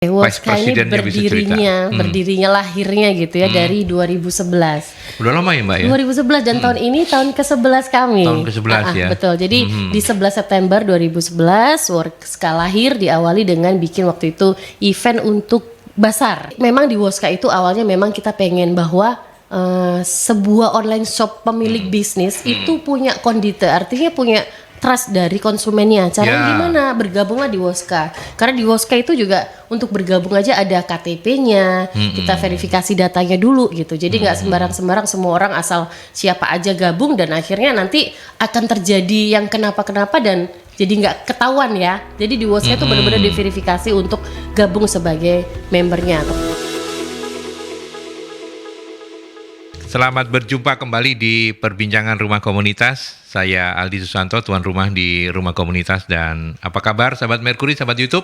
Vice Woska ini Presidennya bisa cerita. berdirinya lahirnya gitu ya dari 2011. Udah lama ya Mbak ya? 2011 dan tahun ini tahun ke-11 kami. Tahun ke-11 ya? Betul. Jadi di 11 September 2011 Woska lahir diawali dengan bikin waktu itu event untuk Basar. Memang di Woska itu awalnya memang kita pengen bahwa sebuah online shop pemilik bisnis itu punya kondite, artinya punya trust dari konsumennya. Caranya gimana? Bergabunglah di Woska. Karena di Woska itu juga untuk bergabung aja ada KTP-nya, kita verifikasi datanya dulu gitu. Jadi nggak sembarang-sembarang semua orang asal siapa aja gabung dan akhirnya nanti akan terjadi yang kenapa-kenapa dan jadi nggak ketahuan ya. Jadi di Woska itu benar-benar diverifikasi untuk gabung sebagai membernya. Selamat berjumpa kembali di Perbincangan Rumah Komunitas. Saya Aldi Susanto, tuan rumah di Rumah Komunitas. Dan apa kabar sahabat Merkuri, sahabat YouTube?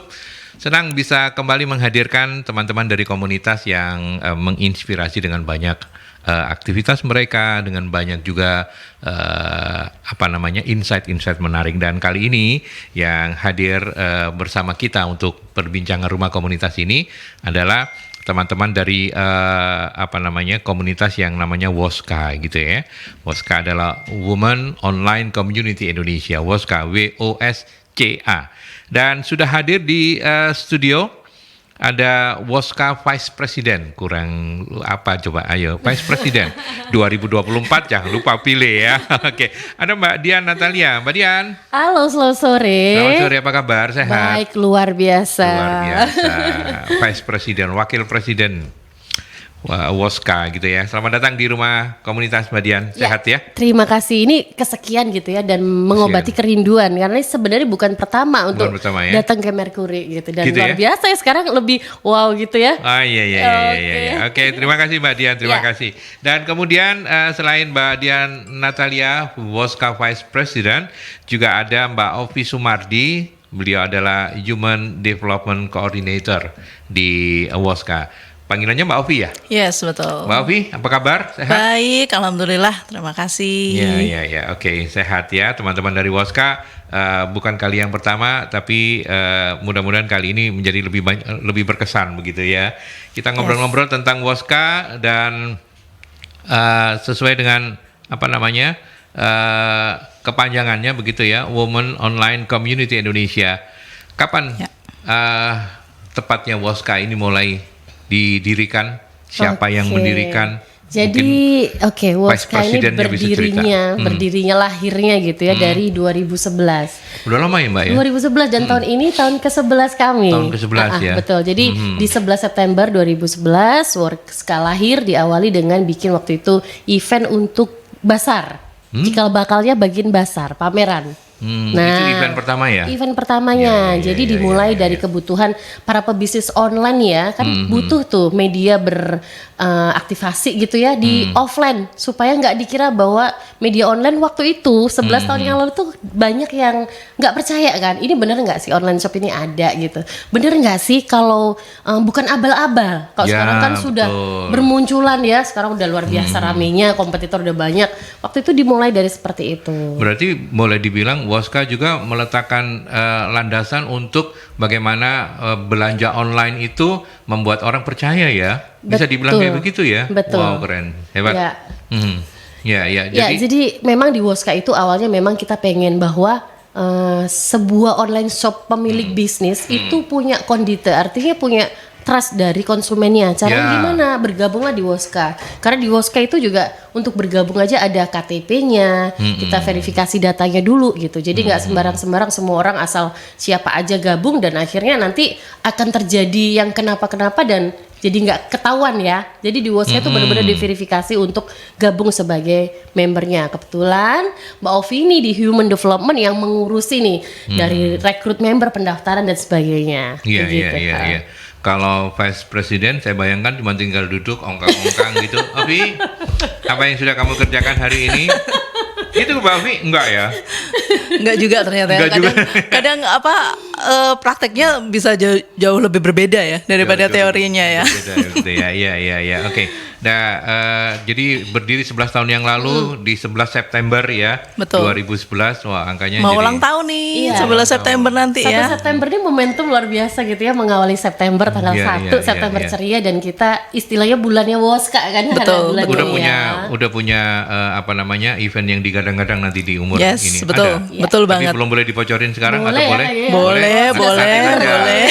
Senang bisa kembali menghadirkan teman-teman dari komunitas yang menginspirasi dengan banyak aktivitas mereka, dengan banyak juga insight-insight menarik. Dan kali ini yang hadir bersama kita untuk Perbincangan Rumah Komunitas ini adalah teman-teman dari komunitas yang namanya Woska gitu ya. Woska adalah Women Online Community Indonesia, Woska, WOSCA. Dan sudah hadir di studio ada Woska Vice President, kurang apa coba, ayo Vice President 2024, jangan lupa pilih ya. Oke, ada Mbak Dian Natalia. Mbak Dian. Halo, selamat sore. Selamat sore, apa kabar? Sehat? Baik, luar biasa. Luar biasa. Vice President, Wakil Presiden Woska gitu ya. Selamat datang di Rumah Komunitas Mbak Dian. Sehat ya? Terima kasih. Ini kesekian gitu ya dan mengobati kerinduan karena ini sebenarnya bukan pertama untuk datang ke Merkuri gitu dan gitu luar biasa ya sekarang lebih wow gitu ya. Iya. Oke, terima kasih Mbak Dian, terima kasih. Dan kemudian selain Mbak Dian Natalia, Woska Vice President, juga ada Mbak Ovi Sumardi. Beliau adalah Human Development Coordinator di Woska. Panggilannya Mbak Ovi ya? Yes, betul. Mbak Ovi, apa kabar? Sehat? Baik, alhamdulillah. Terima kasih. Ya. Oke, sehat ya teman-teman dari Woska. Bukan kali yang pertama, tapi mudah-mudahan kali ini menjadi lebih berkesan begitu ya. Kita ngobrol-ngobrol tentang Woska dan sesuai dengan kepanjangannya begitu ya, Women Online Community Indonesia. Kapan tepatnya Woska ini mulai didirikan? Siapa yang mendirikan? Jadi Woska ini berdirinya lahirnya gitu ya dari 2011. Udah lama ya Mbak ya? 2011 dan tahun ini tahun ke-11 kami. Tahun ke-11 ya? Betul, jadi di 11 September 2011 Woska lahir diawali dengan bikin waktu itu event untuk Basar. Cikal bakalnya bagian Basar, pameran. Itu event pertama ya? Event pertamanya. Jadi dimulai dari kebutuhan para pebisnis online ya, kan butuh tuh media beraktivasi gitu ya di offline supaya nggak dikira bahwa media online waktu itu 11 tahun yang lalu tuh banyak yang nggak percaya kan. Ini bener nggak sih online shop ini ada gitu? Bener nggak sih kalau bukan abal-abal? Kalau sekarang kan sudah bermunculan ya, sekarang udah luar biasa ramenya, kompetitor udah banyak. Waktu itu dimulai dari seperti itu. Berarti boleh dibilang Woska juga meletakkan landasan untuk bagaimana belanja online itu membuat orang percaya ya. Bisa dibilang kayak begitu ya. Betul. Wow, keren. Hebat. Jadi memang di Woska itu awalnya memang kita pengen bahwa sebuah online shop pemilik bisnis itu punya kondite, artinya punya trust dari konsumennya. Caranya gimana? Bergabunglah di Woska. Karena di Woska itu juga untuk bergabung aja ada KTP-nya, kita verifikasi datanya dulu gitu. Jadi nggak sembarang-sembarang semua orang asal siapa aja gabung dan akhirnya nanti akan terjadi yang kenapa-kenapa dan jadi nggak ketahuan ya. Jadi di Woska itu benar-benar diverifikasi untuk gabung sebagai membernya. Kebetulan Mbak Ovi ini di Human Development yang mengurusi nih dari rekrut member, pendaftaran dan sebagainya. Iya. Kalau Vice President, saya bayangkan cuma tinggal duduk ongkang-ongkang gitu. Ovi, apa yang sudah kamu kerjakan hari ini? Itu Mbak Afi enggak ya? Enggak juga ternyata. Enggak juga. Kadang prakteknya bisa jauh lebih berbeda ya daripada Jauh- jauh teorinya ya. berbeda gitu ya. Iya. Oke. Nah, jadi berdiri 11 tahun yang lalu di 11 September ya. Betul. 2011. Wah, angkanya Mau jadi ulang tahun nih, Iya. 11 September nanti 1 ya. September ini momentum luar biasa gitu ya, mengawali September tanggal Iya, 1 iya, September iya. ceria, dan kita istilahnya bulannya Woska kan. Betul, bulan udah ini punya ya. apa namanya event yang digadang-gadang nanti di umur Yes, ini. betul. Ada? Betul Tapi banget. belum boleh dibocorin sekarang Boleh atau ya, boleh? kayaknya. Boleh, Nanti boleh, saja. boleh.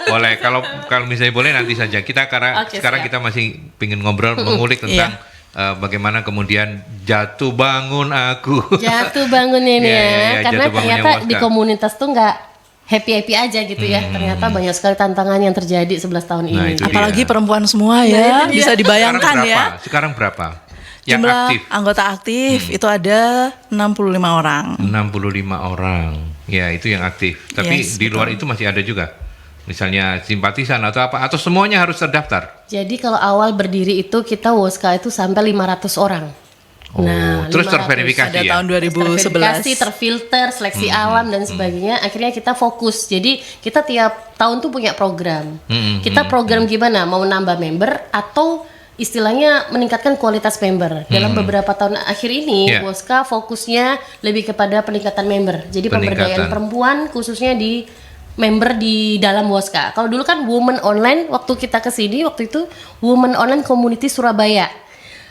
Boleh. Kalau misalnya boleh nanti saja. Kita karena Oke, sekarang siap. kita masih ingin ngobrol mengulik tentang bagaimana kemudian jatuh bangun aku. Jatuh bangun ini Iya, ya, iya, karena jatuh bangunnya ternyata di Woska. komunitas tuh nggak happy aja gitu ya. Ternyata banyak sekali tantangan yang terjadi 11 tahun Nah, ini. itu dia. Apalagi perempuan semua itu ya, dia. bisa dibayangkan ya. Sekarang berapa? Yang Jumlah aktif anggota aktif itu ada 65 orang. 65 orang. Ya, itu yang aktif. Tapi Yes, di luar betul. itu masih ada juga. Misalnya simpatisan atau apa, atau semuanya harus terdaftar. Jadi kalau awal berdiri itu kita Woska itu sampai 500 orang. Oh, terus 500. terverifikasi Ada ya. tahun 2011. Terverifikasi, terfilter, seleksi alam dan sebagainya. Akhirnya kita fokus. Jadi kita tiap tahun tuh punya program. Kita program gimana? Mau nambah member atau istilahnya meningkatkan kualitas member. Dalam beberapa tahun akhir ini, Yeah. Woska fokusnya lebih kepada peningkatan member. Jadi pemberdayaan Peningkatan. perempuan khususnya di member di dalam Woska. Kalau dulu kan Women Online, waktu kita kesini waktu itu Women Online Community Surabaya.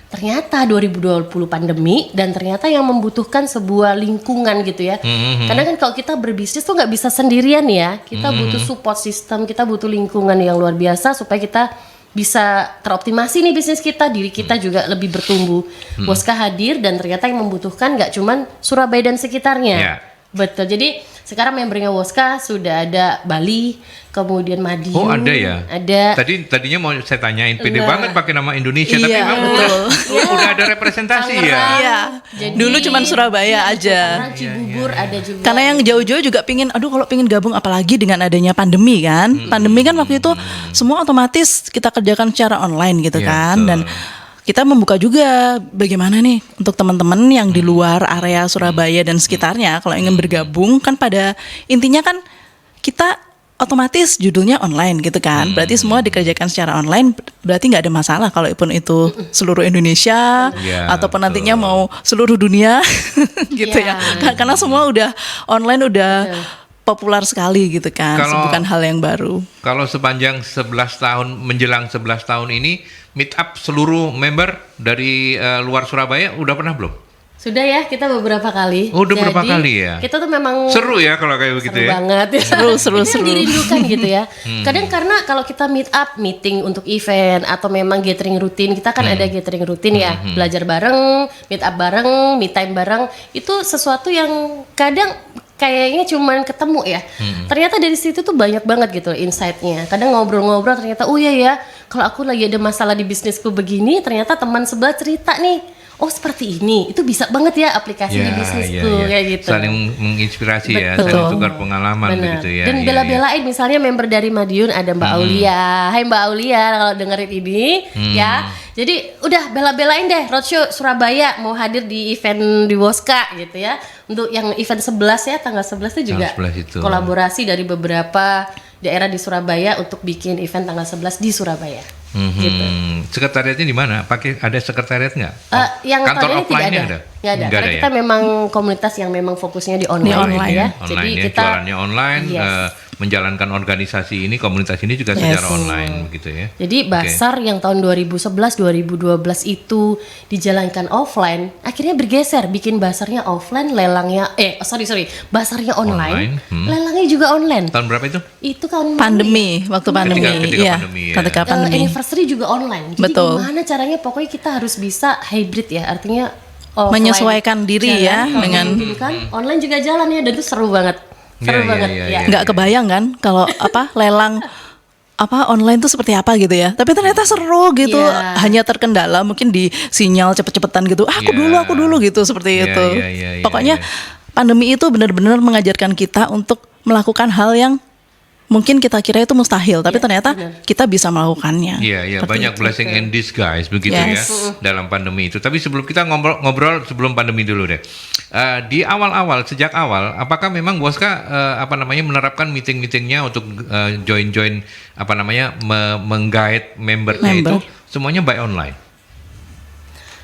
Ternyata 2020 pandemi, dan ternyata yang membutuhkan sebuah lingkungan gitu ya. Karena kan kalau kita berbisnis tuh nggak bisa sendirian ya. Kita butuh support system, kita butuh lingkungan yang luar biasa supaya kita bisa teroptimasi nih bisnis kita, diri kita juga lebih bertumbuh. Woska hadir dan ternyata yang membutuhkan nggak cuman Surabaya dan sekitarnya. Ya. Betul. Jadi sekarang membernya Woska sudah ada Bali, kemudian Madiun. Oh, ada ya? Ada. Tadinya mau saya tanyain, pede Nah. banget pakai nama Indonesia, tapi Iya, memang betul. udah ada representasi ya. Tangerang. Iya. Jadi- Dulu cuman Surabaya aja. Tangerang, Cibubur ada juga. Karena yang jauh-jauh juga pingin, aduh kalau pingin gabung apalagi dengan adanya pandemi kan. Pandemi kan waktu itu semua otomatis kita kerjakan secara online gitu Iya, kan. betul. Dan kita membuka juga bagaimana nih untuk teman-teman yang di luar area Surabaya dan sekitarnya kalau ingin bergabung kan pada intinya kan kita otomatis judulnya online gitu kan. Berarti semua dikerjakan secara online, berarti nggak ada masalah kalau pun itu seluruh Indonesia Iya, ataupun nantinya betul. mau seluruh dunia gitu Iya. ya. Karena semua udah online udah populer sekali gitu kan. Kalau- Bukan hal yang baru. Kalau sepanjang 11 tahun, menjelang 11 tahun ini, meet up seluruh member dari luar Surabaya udah pernah belum? Sudah ya, kita beberapa kali. Oh, udah beberapa Jadi, kali ya? Kita tuh memang Seru ya kalau kayak begitu seru ya. banget. Seru, seru, Itu yang seru. dirindukan gitu ya. Kadang karena kalau kita meet up, meeting untuk event atau memang gathering rutin, kita kan ada gathering rutin ya, belajar bareng, meet up bareng, meet time bareng, itu sesuatu yang kadang kayaknya cuman ketemu ya. Ternyata dari situ tuh banyak banget gitu insight-nya. Kadang ngobrol-ngobrol ternyata, oh iya ya, kalau aku lagi ada masalah di bisnisku begini, ternyata teman sebelah cerita nih. Oh seperti ini, itu bisa banget ya aplikasi di bisnisku kayak gitu. Saling menginspirasi ya, Betul. saling tukar pengalaman Benar. begitu ya. Dan Iya, bela-belain misalnya member dari Madiun ada Mbak Aulia. Hai Mbak Aulia kalau dengerin ini ya. Jadi udah bela-belain deh roadshow Surabaya mau hadir di event di Woska gitu ya. Untuk yang event 11 ya, tanggal 11 itu juga Tanggal 11 itu. kolaborasi dari beberapa daerah di Surabaya untuk bikin event tanggal 11 di Surabaya. Gitu. Sekretariatnya di mana? Pakai ada sekretariat nggak? Yang Kantor tahun ini offline-nya tidak ada? ada. Nggak ada. Nggak Karena ada kita ya? memang komunitas yang memang fokusnya di online, online ya. Online Jadi ya, kita jualannya online, Yes. menjalankan organisasi ini, komunitas ini juga Yes. secara online begitu ya. Jadi Basar yang tahun 2011-2012 itu dijalankan offline, akhirnya bergeser bikin Basarnya offline, lelangnya Basarnya online, lelangnya juga online. Tahun berapa itu? Itu kan Pandemi, waktu pandemi. Ketika Iya, pandemi, ya. ketika pandemi. anniversary juga online. Jadi Betul. gimana caranya pokoknya kita harus bisa hybrid ya, artinya offline Menyesuaikan diri jalan, ya kalau dengan- memungkinkan, online juga jalan ya, dan itu seru banget. Seru Iya, banget iya, ya. iya. Nggak kebayang kan kalau lelang online tuh seperti apa gitu ya. Tapi ternyata seru gitu. Iya. Hanya terkendala mungkin di sinyal cepet-cepetan gitu. Aku Iya. dulu gitu seperti Iya, itu. iya, Pokoknya iya. pandemi itu benar-benar mengajarkan kita untuk melakukan hal yang mungkin kita kira itu mustahil, tapi Iya, ternyata benar. kita bisa melakukannya. Iya, iya, Seperti banyak itu. blessing in disguise begitu Yes. ya dalam pandemi itu. Tapi sebelum kita ngobrol sebelum pandemi dulu deh. Di awal-awal, sejak awal, apakah memang Woska menerapkan meeting-meetingnya untuk join-join meng-guide membernya itu Member. semuanya by online?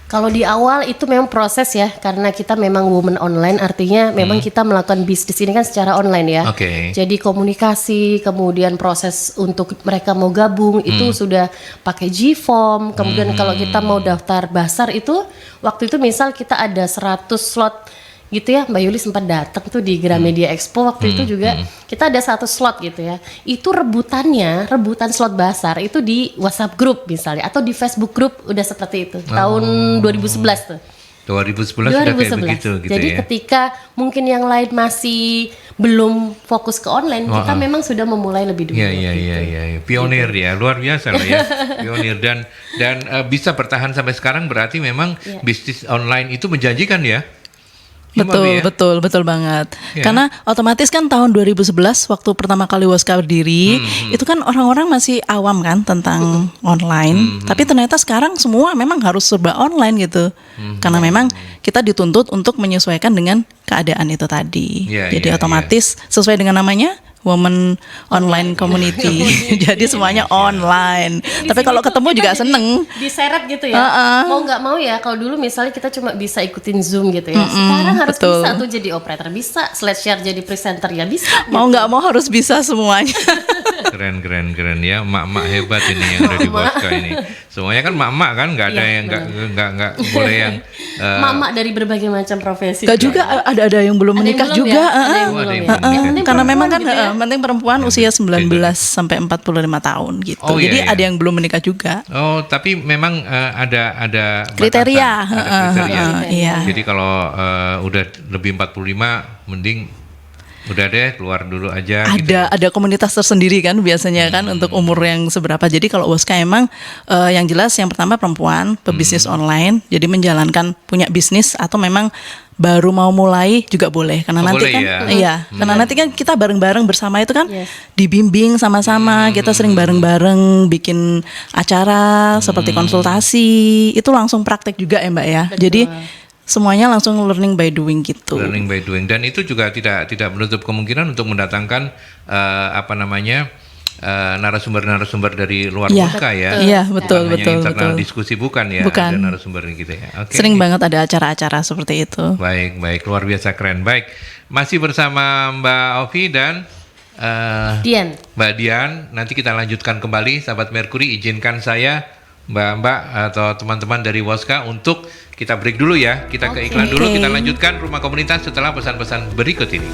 Kalau di awal itu memang proses ya, karena kita memang woman online, artinya memang kita melakukan bisnis ini kan secara online ya. Oke. Jadi komunikasi, kemudian proses untuk mereka mau gabung itu sudah pakai G-form. Kemudian kalau kita mau daftar basar itu, waktu itu misal kita ada 100 slot gitu ya, Mbak Yuli sempat datang tuh di Gramedia Expo waktu itu juga kita ada 100 slot gitu ya. Itu rebutan slot basar itu di WhatsApp group misalnya atau di Facebook group udah seperti itu. Tahun 2011 tuh. 2011 sudah kayak begitu gitu Jadi ya. ketika mungkin yang lain masih belum fokus ke online, kita memang sudah memulai lebih dulu. Iya, iya, iya, iya. Pionir ya, luar biasa loh ya. Pionir dan bisa bertahan sampai sekarang berarti memang bisnis online itu menjanjikan ya. Iya, Mbak Bi, ya? Betul banget. Ya. Karena otomatis kan tahun 2011 waktu pertama kali Woska berdiri, itu kan orang-orang masih awam kan tentang online. Tapi ternyata sekarang semua memang harus serba online gitu. Karena memang kita dituntut untuk menyesuaikan dengan keadaan itu tadi. Ya, Jadi ya, otomatis sesuai dengan namanya Women Online Community. Jadi semuanya online. Di Tapi sini kalau tuh ketemu kita juga jadi seneng. diseret gitu ya. Mau nggak mau ya, kalau dulu misalnya kita cuma bisa ikutin Zoom gitu ya. Sekarang harus betul. bisa tuh jadi operator, bisa SlideShare jadi presenter ya bisa. Mau nggak mau harus bisa semuanya. Keren ya, emak-emak hebat ini yang ada di Woska ini. Semuanya kan emak-emak kan, nggak ada Iya, yang nggak boleh yang Mama dari berbagai macam profesi. Gak juga ada yang belum Ada yang menikah belum juga. ya? Ada yang Oh, ada belum yang ya? belum menikah. Penting Karena memang kan perempuan gitu ya. penting perempuan usia 19 sampai 45 tahun gitu. Oh, iya, Jadi iya. ada yang belum menikah juga. Oh, tapi memang ada batasan, Kriteria, ada kriteria. iya. Jadi kalau udah lebih 45 mending udah deh keluar dulu aja gitu. Ada komunitas tersendiri kan biasanya kan untuk umur yang seberapa. Jadi kalau Woska emang yang jelas yang pertama perempuan pebisnis online, jadi menjalankan punya bisnis atau memang baru mau mulai juga boleh karena Oh, nanti boleh kan ya? iya karena nanti kan kita bareng-bareng bersama itu kan Yes. dibimbing sama-sama, kita sering bareng-bareng bikin acara seperti konsultasi, itu langsung praktek juga ya Mbak ya. Jadi semuanya langsung learning by doing gitu. Learning by doing, dan itu juga tidak menutup kemungkinan untuk mendatangkan narasumber-narasumber dari luar Iya. Woska ya. Iya, betul, Bukan hanya betul, internal betul. diskusi bukan ya, Bukan. ada narasumber gitu ya. Oke. Sering banget ada acara-acara seperti itu. Baik, luar biasa keren. Baik, masih bersama Mbak Ovi dan Dian. Mbak Dian. Nanti kita lanjutkan kembali, sahabat Mercury. Izinkan saya, Mbak atau teman-teman dari Woska untuk kita break dulu ya. Kita ke iklan dulu. Oke. Kita lanjutkan Rumah Komunitas setelah pesan-pesan berikut ini.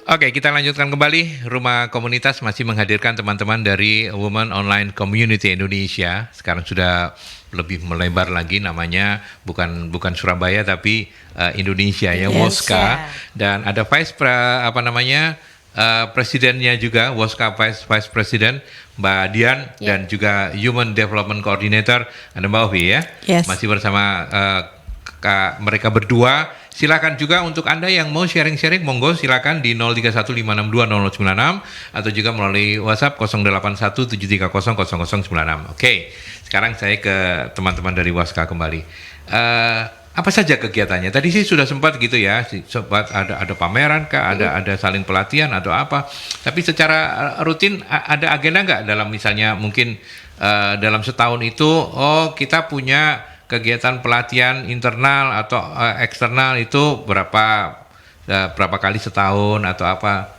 Oke, kita lanjutkan kembali. Rumah Komunitas masih menghadirkan teman-teman dari Women Online Community Indonesia. Sekarang sudah lebih melebar lagi namanya, bukan Surabaya tapi Indonesia ya, Woska. Dan ada presidennya juga, Woska Vice President Mbak Dian, dan juga Human Development Coordinator ada Mbak Ovi ya. Yes. Masih bersama mereka berdua. Silakan juga untuk Anda yang mau sharing-sharing, monggo silakan di 0315620096 atau juga melalui WhatsApp 0817300096. Oke, sekarang saya ke teman-teman dari Woska kembali. Apa saja kegiatannya? Tadi sih sudah sempat gitu ya, sempat ada pameran kah, ada saling pelatihan atau apa. Tapi secara rutin ada agenda nggak dalam misalnya mungkin dalam setahun itu, kita punya kegiatan pelatihan internal atau eksternal itu berapa kali setahun atau apa,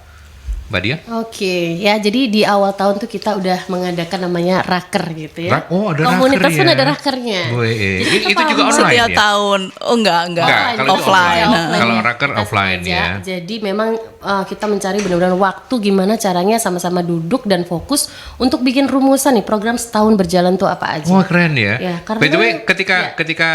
Mbak Dia? Oke, ya jadi di awal tahun tuh kita udah mengadakan namanya raker gitu ya. Oh, ada Komunitas raker pun ya? ada rakernya. Wih, Jadi itu juga paham online Setiap ya? tahun. Oh enggak. Kalau itu Offline. Kalau raker Kita offline sengaja. ya. Jadi memang kita mencari benar-benar waktu gimana caranya sama-sama duduk dan fokus untuk bikin rumusan nih program setahun berjalan tuh apa aja. Wah, keren ya. Ya, karena- By the way, ketika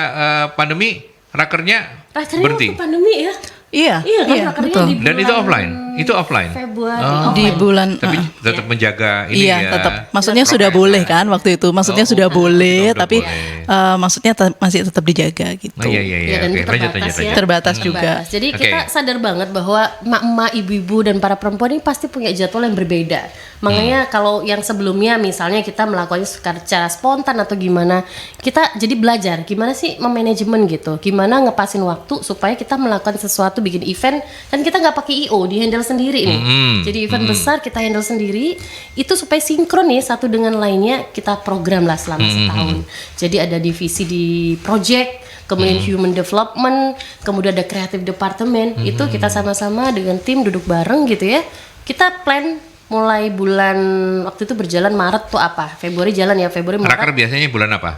pandemi rakernya Rakernya berhenti. waktu pandemi ya. Iya, Iya kan rakernya betul. di Dan itu bulan offline? Itu offline? Februari Oh. Di offline. bulan Tapi tetap menjaga ini iya, ya. tetap. Maksudnya sudah Prokes boleh ya. kan waktu itu. Maksudnya Oh, sudah boleh, sudah tapi boleh. maksudnya masih tetap dijaga gitu. Oh, iya iya iya. Ya, dan Oke, itu lanjut terbatas lanjut ya. lanjut. Terbatas juga. Jadi Oke. kita sadar banget bahwa emak-emak, ibu-ibu dan para perempuan ini pasti punya jadwal yang berbeda. Makanya kalau yang sebelumnya misalnya kita melakukannya secara spontan atau gimana, kita jadi belajar gimana sih memanajemen gitu, gimana ngepasin waktu supaya kita melakukan sesuatu, bikin event kan kita nggak pakai IO, di handle sendiri nih. Jadi event besar kita handle sendiri, itu supaya sinkron nih satu dengan lainnya, kita program lah selama setahun. Jadi ada divisi di project, kemudian human development, kemudian ada creative department. Itu kita sama-sama dengan tim duduk bareng gitu ya. Kita plan mulai bulan waktu itu berjalan Maret tuh apa? Februari jalan ya, Februari Raker Maret. biasanya bulan apa?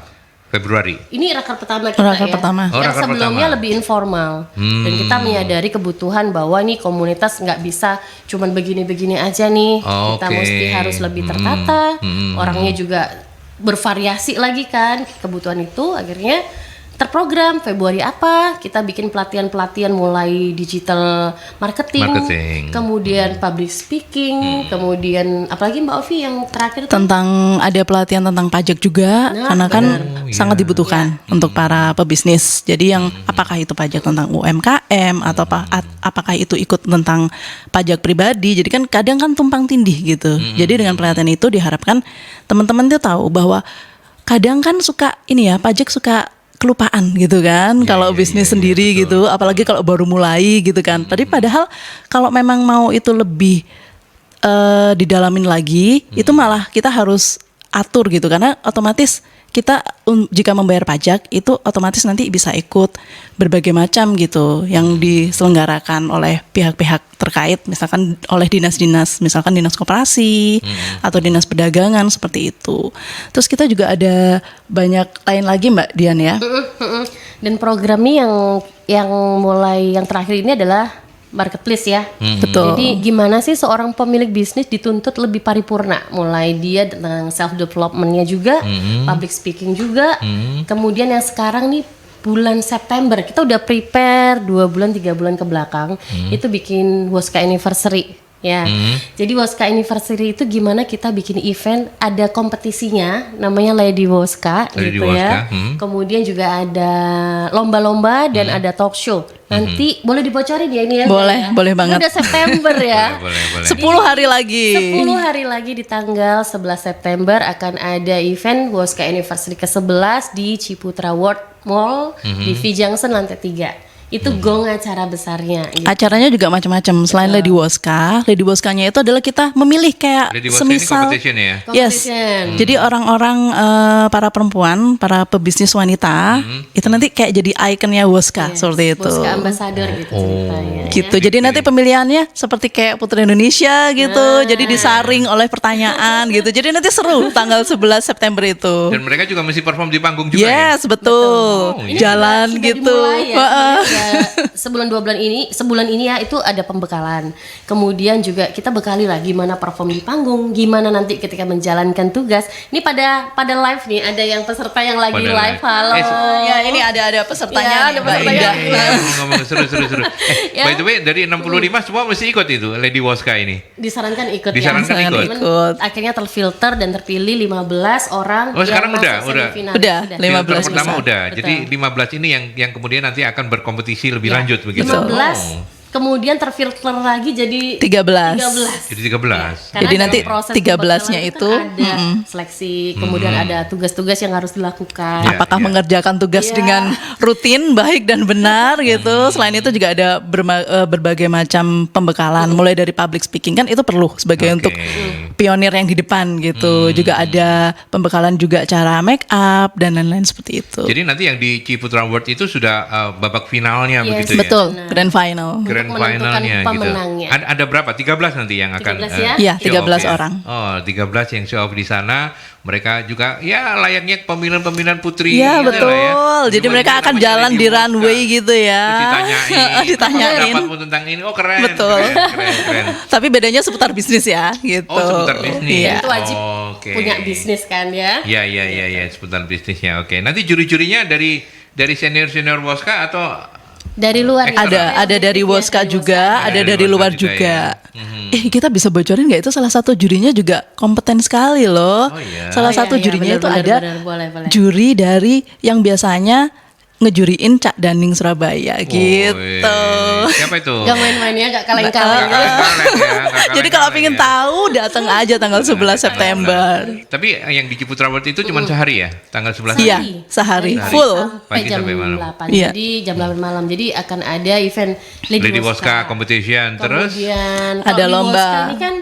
Februari. Ini raker pertama kita Raker ya. pertama. Oh, Yang raker sebelumnya pertama. lebih informal. Dan kita menyadari kebutuhan bahwa nih komunitas nggak bisa cuman begini-begini aja nih. Kita Oke. mesti harus lebih tertata. Orangnya juga bervariasi lagi kan kebutuhan itu. Akhirnya terprogram Februari apa, kita bikin pelatihan-pelatihan mulai digital marketing. Kemudian public speaking, kemudian apalagi Mbak Ovi yang terakhir tuh Tentang ada pelatihan tentang pajak juga, Nah, karena kan iya. sangat dibutuhkan untuk para pebisnis. Jadi yang apakah itu pajak tentang UMKM atau apakah itu ikut tentang pajak pribadi. Jadi kan kadang kan tumpang tindih gitu. Jadi dengan pelatihan itu diharapkan teman-teman tuh tahu bahwa kadang kan suka ini ya, pajak suka kelupaan gitu kan kalau bisnis sendiri gitu, apalagi kalau baru mulai gitu kan. Tadi padahal kalau memang mau itu lebih didalamin lagi, itu malah kita harus atur gitu, karena otomatis kita jika membayar pajak itu otomatis nanti bisa ikut berbagai macam gitu yang diselenggarakan oleh pihak-pihak terkait, misalkan oleh dinas-dinas, misalkan dinas koperasi atau dinas perdagangan seperti itu. Terus kita juga ada banyak lain lagi Mbak Dian ya. dan programnya yang mulai yang terakhir ini adalah marketplace ya. Betul. Jadi gimana sih seorang pemilik bisnis dituntut lebih paripurna, mulai dia tentang self developmentnya juga, public speaking juga. Kemudian yang sekarang nih bulan September kita udah prepare 2 bulan 3 bulan ke belakang itu bikin Woska Anniversary. Ya, jadi Woska Anniversary itu gimana kita bikin event, ada kompetisinya, namanya Lady Woska Lady gitu ya. Woska, Kemudian juga ada lomba-lomba dan ada talk show. Nanti boleh dibocorin ya ini ya? Boleh, Mbak ya? boleh Ini banget. udah September ya. Boleh. 10 hari lagi. 10 hari lagi di tanggal 11 September akan ada event Woska Anniversary ke-11 di Ciputra World Mall di V Junction lantai 3. Itu gong acara besarnya gitu. Acaranya juga macam-macam. Selain Lady Woska, Lady Woskanya itu adalah kita memilih kayak Lady Woska ini semisal competition ya? Yes. Competition. Jadi orang-orang para perempuan, para pebisnis wanita itu nanti kayak jadi ikonnya Woska seperti itu. Woska Ambassador gitu ceritanya. Gitu. Jadi nanti pemilihannya seperti kayak Putri Indonesia gitu. Jadi disaring oleh pertanyaan gitu. Jadi nanti seru tanggal 11 September itu. Dan mereka juga mesti perform di panggung juga ya? Yes, betul. Oh, iya. Jalan Sudah gitu. dimulai ya. Heeh. Jadi sebulan 2 bulan ini, sebulan ini ya itu ada pembekalan. Kemudian juga kita bekali lah gimana perform di panggung, gimana nanti ketika menjalankan tugas. Ini pada live nih, ada yang peserta yang lagi Pada live. live. Halo. Ya, ini ada pesertanya Ya, nih, ada Mbak pesertanya. Indah. Ngomong seru. Ya. By the way, dari 65 semua mesti ikut itu Lady Woska ini. Disarankan ikut Disarankan ya. ikut. Cuman Ikut. akhirnya terfilter dan terpilih 15 orang Oh, sekarang yang udah, masuk udah. semifinal. Udah, 15 Filter pertama besar. udah. Betul. Jadi 15 ini yang kemudian nanti akan berkompetisi lebih Ya, lanjut begitu. 15 Oh, kemudian terfilter lagi jadi 13. 13. jadi 13. Karena Jadi dalam nanti proses 13-nya pembekalan itu, kan ada seleksi, kemudian ada tugas-tugas yang harus dilakukan. Ya. Apakah mengerjakan tugas Iya. dengan rutin, baik dan benar gitu. Selain itu juga ada berbagai macam pembekalan, mulai dari public speaking kan itu perlu sebagai Oke. untuk pionir yang di depan gitu. Juga ada pembekalan juga cara make up dan lain-lain seperti itu. Jadi nanti yang di Ciputra World itu sudah babak finalnya Yes. begitu ya? Betul, Benar. grand final. Grand Untuk menentukan finalnya gitu. pemenangnya. Ada berapa? 13 nanti yang akan 13 ya? Iya, show 13 off ya? orang. Oh, 13 yang show off di sana. Mereka juga ya layaknya pemilihan-pemilihan putri. Iya gitu betul. lah ya. Jadi Cuma mereka ini akan namanya jalan Lady di Woska. runway gitu ya. Terus ditanyain. Ditanyain. "Apa pendapatmu tentang ini?" Oh keren. Betul. Keren. Tapi bedanya seputar bisnis ya, gitu. Oh seputar bisnis. Iya. Itu wajib Oke. punya bisnis kan ya. Iya, seputar bisnisnya. Oke. Nanti juri-jurinya dari senior Woska atau Dari luar ya? Ada dari Woska juga, ada dari luar juga. ya. Kita bisa bocorin nggak itu salah satu jurinya juga kompeten sekali loh. Oh, iya. Salah Oh, satu iya, jurinya benar, itu benar, ada benar. Boleh. juri dari yang biasanya ngejuriin Cak Daning Surabaya gitu. Siapa itu? Gak main-main ya, gak kaleng-kaleng. Nggak kaleng-kaleng ya, nggak Jadi kalau kaleng-kaleng pengen ya. tahu datang aja tanggal 11 September. Tapi yang di Ciputra World itu cuma sehari ya, tanggal 11. Iya, sehari full. Sampai Pagi jam sampai malam. 8. Iya. Jadi jam 8 malam. Jadi akan ada event Lady Woska Competition, terus Kemudian Ada kalau di lomba. Woska ini kan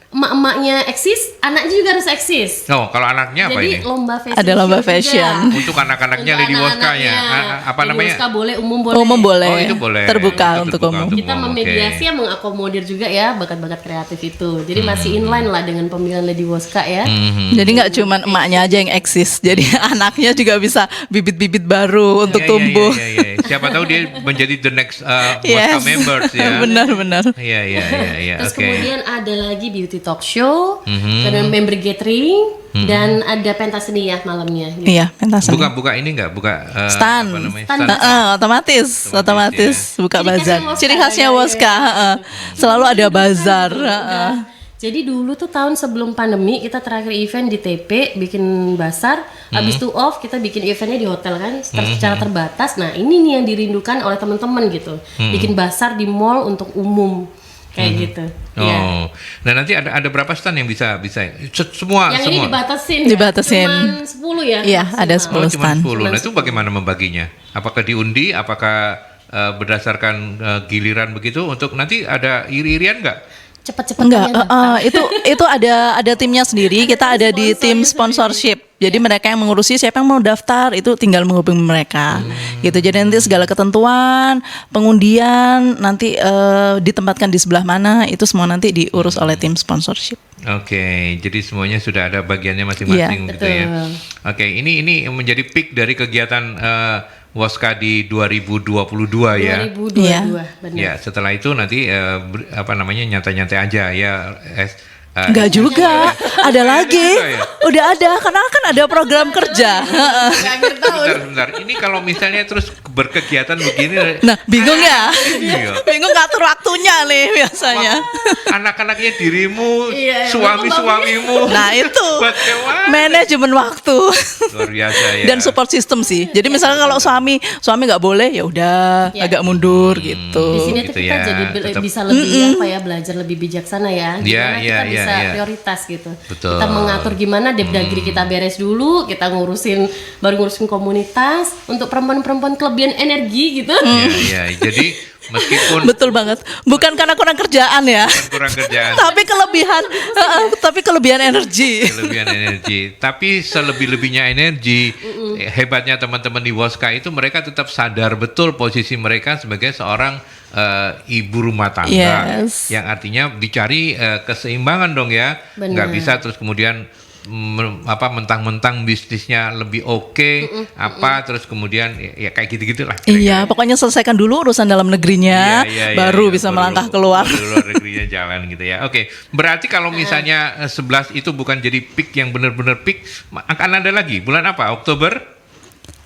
emak-emaknya eksis, anaknya juga harus eksis. oh kalau anaknya apa Jadi ini? lomba fashion. Ada lomba show fashion. juga. Untuk anak-anaknya Untuk Lady Woska-nya. anak-anaknya. Apa Lady namanya? Woska boleh, umum boleh. Umum boleh. Oh, itu boleh. Terbuka Itu untuk terbuka umum. untuk Kita umum, memediasi oke. yang mengakomodir juga ya bakat-bakat kreatif itu. Jadi masih inline lah dengan pemilihan Lady Woska ya. Jadi nggak cuma emaknya aja yang eksis, jadi anaknya juga bisa bibit-bibit baru untuk Iya, tumbuh. Iya. Siapa tahu dia menjadi the next Woska Yes. members ya. Benar-benar. Iya. Terus Oke. kemudian ada lagi beauty talk show, kemudian member gathering, dan ada pentas seni ya malamnya. Gitu. Iya, pentasan. Buka ini enggak? Buka Stand. apa namanya? Stand. Otomatis buka Ciri khasnya bazar. Woska, Ciri khasnya ya, Woska, selalu ada bazar. Jadi dulu tuh tahun sebelum pandemi kita terakhir event di TP bikin basar, habis itu off kita bikin eventnya di hotel kan secara terbatas. Nah ini nih yang dirindukan oleh teman-teman gitu, bikin basar di mall untuk umum kayak gitu. Oh. Ya. Nah, nanti ada berapa stand yang bisa semua Yang ini semua. dibatasin, Dibatasin. Cuman 10 ya. Iya, ada maksimal. 10 Oh, cuma stand. 10. Nah, itu bagaimana membaginya? Apakah diundi? Apakah berdasarkan giliran begitu untuk nanti ada iri-irian enggak? Cepet-cepet Enggak, kalian daftar. itu ada timnya sendiri. Kita ada di tim sponsorship. Jadi mereka yang mengurusi siapa yang mau daftar itu tinggal menghubungi mereka. Gitu. Jadi nanti segala ketentuan, pengundian nanti ditempatkan di sebelah mana itu semua nanti diurus oleh tim sponsorship. Oke, jadi semuanya sudah ada bagiannya masing-masing Iya, gitu ya. betul. Oke, ini menjadi peak dari kegiatan Woska di 2022 ya. 2022 Iya. benar. Ya, setelah itu nanti nyantai-nyantai aja ya. Enggak juga, ada lagi. juga ya? Udah ada, karena kan ada program kerja. Akhir tahun. Sebentar. Ini kalau misalnya terus berkegiatan begini, Nah, bingung ya? Iya. Bingung ngatur waktunya nih biasanya. anak-anaknya dirimu, Iya, suami-suamimu. Nah, itu Bagaimana? manajemen waktu. Luar biasa ya. Dan support system sih. Jadi misalnya kalau suami nggak boleh ya udah Iya. agak mundur gitu. Di sini tuh Gitu kita ya, jadi tetap. bisa lebih apa ya, belajar lebih bijaksana ya. Gimana Iya, kita bisa iya. prioritas gitu. Betul. Kita mengatur gimana debdagri kita beres dulu, kita baru ngurusin komunitas untuk perempuan-perempuan kelebihan energi gitu. Iya. Jadi meskipun Betul banget. Bukan karena kurang kerjaan ya. kurang kerjaan, tapi kelebihan energi. kelebihan energi, tapi selebih-lebihnya energi, hebatnya teman-teman di Woska itu mereka tetap sadar betul posisi mereka sebagai seorang ibu rumah tangga, Yes. yang artinya dicari keseimbangan dong ya, Benar. nggak bisa terus kemudian mentang-mentang bisnisnya lebih oke, terus kemudian ya kayak gitu-gitu lah. Iya, pokoknya selesaikan dulu urusan dalam negerinya, Iya, baru iya, bisa baru- melangkah keluar. baru luar negerinya jalan gitu ya. Oke, berarti kalau misalnya 11 itu bukan jadi peak yang benar-benar peak, akan ada lagi bulan apa? Oktober?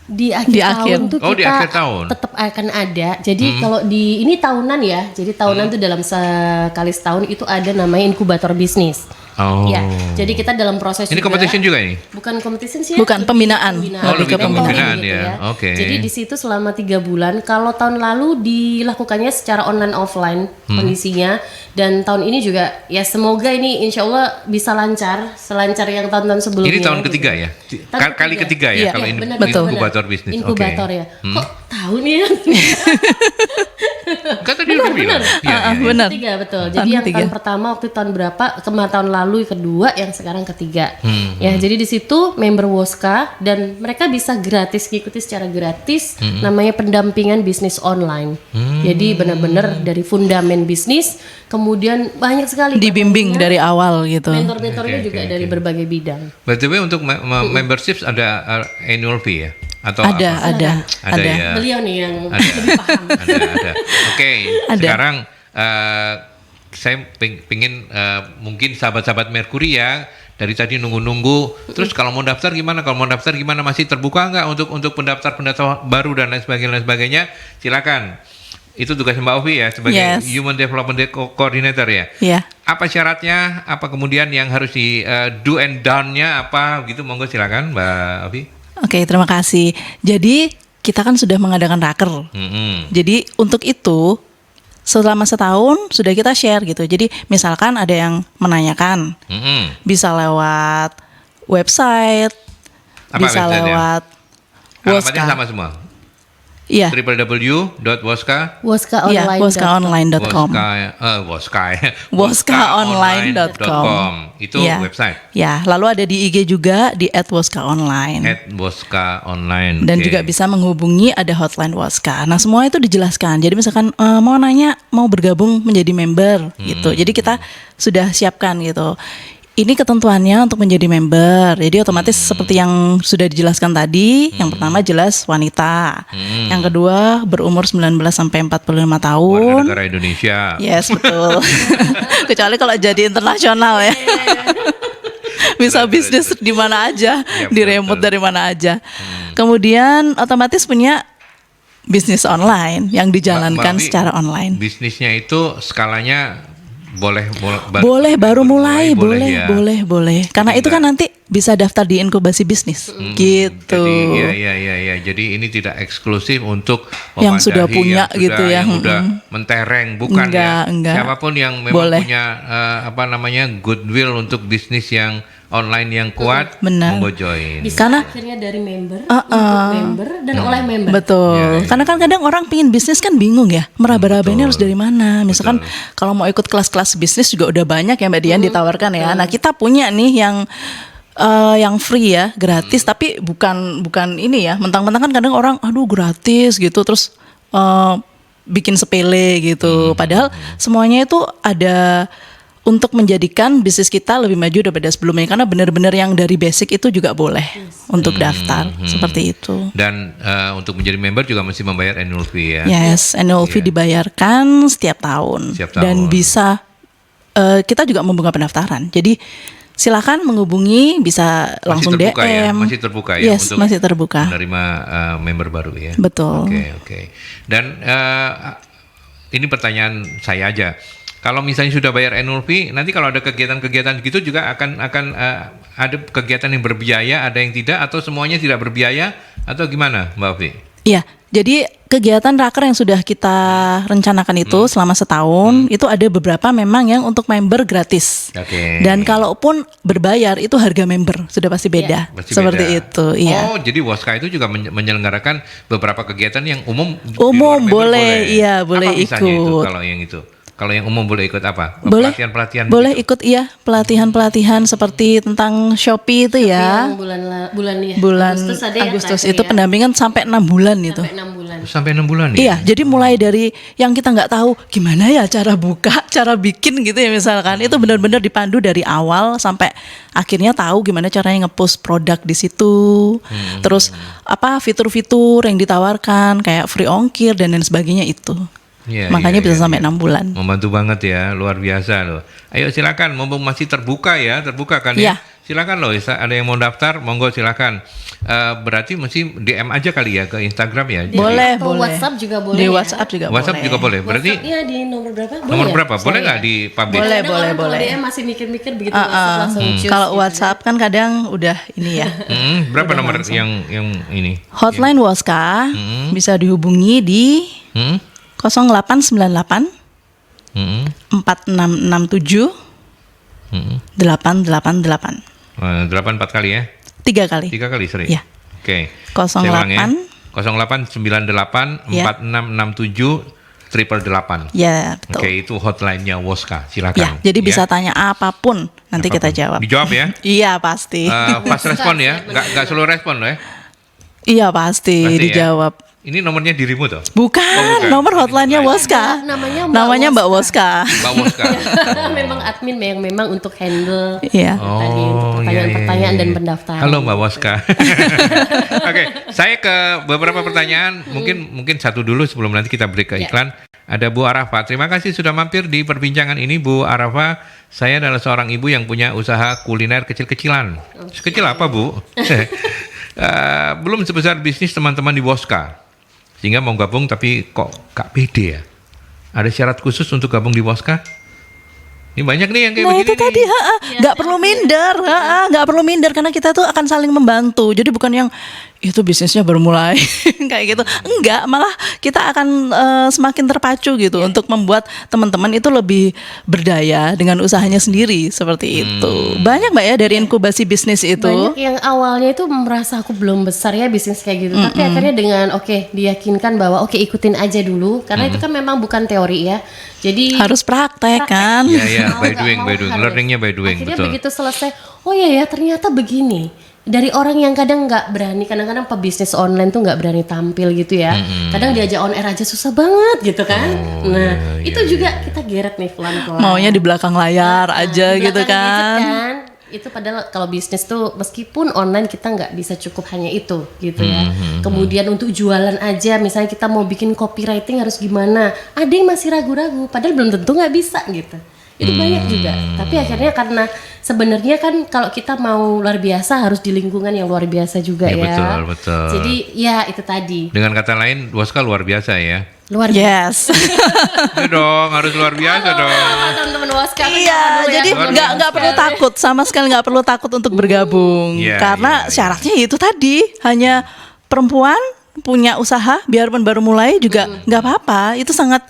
Di akhir Di tahun akhir. tuh Oh, di kita akhir tahun. tetap akan ada. Jadi kalau ini tahunan ya. Jadi tahunan tuh dalam sekali setahun itu ada namanya inkubator bisnis. Oh. Ya. Jadi kita dalam proses Ini juga. competition juga ini? Bukan competition sih ya, Bukan, lebih pembinaan. Oh, lebih ke pembinaan ya. Oke. Jadi di situ selama 3 bulan. Kalau tahun lalu dilakukannya secara online offline kondisinya, dan tahun ini juga ya semoga ini insya Allah bisa lancar, selancar yang tahun-tahun sebelumnya. Ini tahun gitu. ketiga ya? Tahun Kali ketiga ya Iya, kalau iya, ini benar, betul. inkubator bisnis. Inkubator Oke. ya. Kok tahu nih ya? Kan tadi udah bilang. Iya, iya. Benar. Ketiga betul. Tahun Jadi yang ketiga. tahun pertama waktu tahun berapa? Kemarin tahun lalu kedua, yang sekarang ketiga. Ya, jadi di situ member Woska dan mereka bisa gratis ngikuti secara gratis namanya pendampingan bisnis online. Jadi benar-benar dari fundamen bisnis, kemudian banyak sekali Dibimbing dari awal gitu. mentor-mentornya Oke, juga oke, dari oke. berbagai bidang. By the way, untuk memberships ada annual fee ya? Atau Ada, apa? ada. Ada ya. Beliau nih yang Ada. lebih paham. ada. Oke, Ada. sekarang saya pingin mungkin sahabat-sahabat Merkuri ya, dari tadi nunggu-nunggu. Terus kalau mau daftar gimana? Kalau mau daftar gimana? Masih terbuka nggak untuk pendaftar baru dan lain sebagainya? Silakan. Itu tugas Mbak Ovi ya sebagai Yes. Human Development Coordinator ya. Ya. Apa syaratnya? Apa kemudian yang harus di do and down-nya apa gitu? Monggo silakan Mbak Ovi. Oke, terima kasih. Jadi kita kan sudah mengadakan raker. Jadi untuk itu selama setahun sudah kita share gitu. Jadi misalkan ada yang menanyakan, bisa lewat website, Apa bisa website-nya? lewat Alamatnya Woska. sama semua. Iya, www.woska Woskaonline.com. woskaonline.com. woskaonline.com. Itu Iya. website. Ya, lalu ada di IG juga di @woskaonline. @woskaonline. Dan Oke. juga bisa menghubungi ada hotline Woska. Nah, semua itu dijelaskan. Jadi misalkan mau nanya, mau bergabung menjadi member gitu. Jadi kita sudah siapkan gitu. Ini ketentuannya untuk menjadi member. Jadi otomatis seperti yang sudah dijelaskan tadi, yang pertama jelas wanita. Yang kedua berumur 19 sampai 45 Warga tahun. negara Indonesia. Yes, betul. Kecuali kalau jadi internasional ya. Bisa bisnis di mana aja, Iya, di betul, remote betul. dari mana aja. Kemudian otomatis punya bisnis online yang dijalankan Mbak Ovi, secara online. Bisnisnya itu skalanya boleh Baru mulai, ya. boleh. Karena Jadi itu kan nanti bisa daftar di inkubasi bisnis, gitu. Jadi ya. Jadi ini tidak eksklusif untuk Yang sudah memadahi, punya yang gitu ya. yang udah mentereng, bukan ya. Enggak. Siapapun yang memang Boleh. punya goodwill untuk bisnis yang online yang kuat, Benar. monggo join. Bisa Karena- akhirnya dari member, untuk member dan oleh member. Betul. Ya. Karena kan kadang orang pingin bisnis kan bingung ya. Meraba-raba ini harus dari mana. Misalkan kalau mau ikut kelas-kelas bisnis juga udah banyak ya Mbak Dian ditawarkan ya. Nah, kita punya nih yang free ya, gratis tapi bukan ini ya. Mentang-mentang kan kadang orang aduh gratis gitu terus bikin sepele gitu. Padahal semuanya itu ada untuk menjadikan bisnis kita lebih maju daripada sebelumnya, karena benar-benar yang dari basic itu juga boleh untuk daftar seperti itu. Dan untuk menjadi member juga mesti membayar annual fee ya. Yes, annual fee dibayarkan setiap tahun. Setiap Dan tahun. bisa kita juga membuka pendaftaran. Jadi silakan menghubungi, bisa langsung terbuka ya? DM. Masih terbuka ya Yes, untuk masih terbuka. menerima member baru ya. Betul. Oke. Dan ini pertanyaan saya aja. Kalau misalnya sudah bayar annual fee, nanti kalau ada kegiatan-kegiatan gitu juga akan ada kegiatan yang berbiaya, ada yang tidak, atau semuanya tidak berbiaya, atau gimana, Mbak Ovi? Iya, jadi kegiatan raker yang sudah kita rencanakan itu selama setahun, itu ada beberapa memang yang untuk member gratis. Oke. Dan kalaupun berbayar itu harga member sudah pasti beda. Pasti Seperti beda. itu, iya. Oh, jadi Woska itu juga menyelenggarakan beberapa kegiatan yang umum. di luar Umum member boleh, iya, boleh apa misalnya itu ikut. kalau yang itu? Kalau yang umum boleh ikut apa? Boleh, Pelatihan-pelatihan. boleh gitu? ikut iya pelatihan-pelatihan seperti tentang Shopee itu ya. Yang bulan ya. Bulan ada ya, Agustus terakhir itu ya. pendampingan sampai 6 bulan itu. Sampai 6 bulan. Sampai 6 bulan ya? Iya, jadi mulai dari yang kita nggak tahu gimana ya cara buka, cara bikin gitu ya misalkan, itu benar-benar dipandu dari awal sampai akhirnya tahu gimana caranya ngepost produk di situ. Terus apa fitur-fitur yang ditawarkan kayak free ongkir dan lain sebagainya itu. Iya, Makanya iya, bisa iya, sampai iya. 6 bulan. Membantu banget ya, luar biasa loh. Ayo silakan, mumpung masih terbuka kan ya. Iya. Silakan loh, ada yang mau daftar, monggo silakan. Berarti mesti DM aja kali ya ke Instagram ya. Di- Boleh, atau boleh. WhatsApp juga boleh. Di ya. WhatsApp juga WhatsApp boleh. juga boleh. Berarti WhatsApp-nya di nomor berapa? nomor ya? berapa? Boleh Sorry nggak ya. di publish? Boleh, Kadang orang kalau boleh. DM masih mikir-mikir begitu Ah, WhatsApp ah. langsung cus Kalau gitu. WhatsApp kan kadang udah ini ya. Berapa nomor yang ini? Hotline Woska bisa dihubungi di Hmm? 0898 Hmm? 4667 Hmm? 888. 84 kali ya? 3 kali. 3 kali seri? Iya. Oke. 08. Saya ulang ya. 0898 Iya. 4667 888. Ya, betul. Oke, itu hotline-nya Woska. Silakan. Ya, jadi Ya. bisa tanya apapun nanti kita Apapun. jawab. Dijawab ya. Iya, pasti. Fast respon ya, nggak slow respon loh ya. Iya, pasti Pasti ya? dijawab. Ini nomornya dirimu tuh, Bukan, bukan. nomor hotline-nya Ini Woska. Namanya Mbak Woska. Mbak Woska. memang admin yang memang untuk handle Iya. tadi untuk pertanyaan-pertanyaan dan pendaftaran. Halo Mbak Woska. Oke, saya ke beberapa pertanyaan. Mungkin satu dulu sebelum nanti kita break ke Ya. iklan. Ada Bu Arafa. Terima kasih sudah mampir di perbincangan ini, Bu Arafa. Saya adalah seorang ibu yang punya usaha kuliner kecil-kecilan. Sekecil apa, Bu? Belum sebesar bisnis teman-teman di Woska. sehingga mau gabung tapi kok gak pede ya. Ada syarat khusus untuk gabung di Woska? Ini banyak nih yang kayak Nah begini itu tadi, nih. nggak perlu minder, nggak perlu minder karena kita tuh akan saling membantu. Jadi bukan yang itu bisnisnya baru mulai kayak gitu. Enggak, malah kita akan semakin terpacu gitu untuk membuat teman-teman itu lebih berdaya dengan usahanya sendiri seperti itu. Banyak Mbak ya dari inkubasi bisnis itu. Banyak yang awalnya itu merasa aku belum besar ya bisnis kayak gitu, tapi akhirnya dengan diyakinkan bahwa ikutin aja dulu karena itu kan memang bukan teori ya. Jadi Harus praktek kan. Iya, Mau by nggak doing, mau by doing. harus. Learningnya by doing, Akhirnya betul. begitu selesai, oh iya ya ternyata begini. Dari orang yang kadang nggak berani, kadang-kadang pebisnis online tuh nggak berani tampil gitu ya. Kadang diajak on air aja susah banget gitu kan. Nah iya, itu juga kita geret nih pelan-pelan. Maunya di belakang layar aja Di gitu belakang gadget kan. Itu padahal kalau bisnis tuh meskipun online kita nggak bisa cukup hanya itu gitu ya. Kemudian untuk jualan aja misalnya kita mau bikin copywriting harus gimana, ada yang masih ragu-ragu padahal belum tentu nggak bisa gitu. Itu banyak juga, tapi akhirnya karena sebenarnya kan kalau kita mau luar biasa harus di lingkungan yang luar biasa juga Ya, ya. betul. Jadi ya itu tadi Dengan kata lain, Woska luar biasa ya. luar biasa. Yes. Ya dong, harus luar biasa dong. Sama teman-teman Woska. Iya, jadi Luar nggak biasa. perlu takut, sama sekali nggak perlu takut untuk bergabung, Iya, karena iya. syaratnya itu tadi hanya perempuan punya usaha, biarpun baru mulai juga nggak apa-apa, itu sangat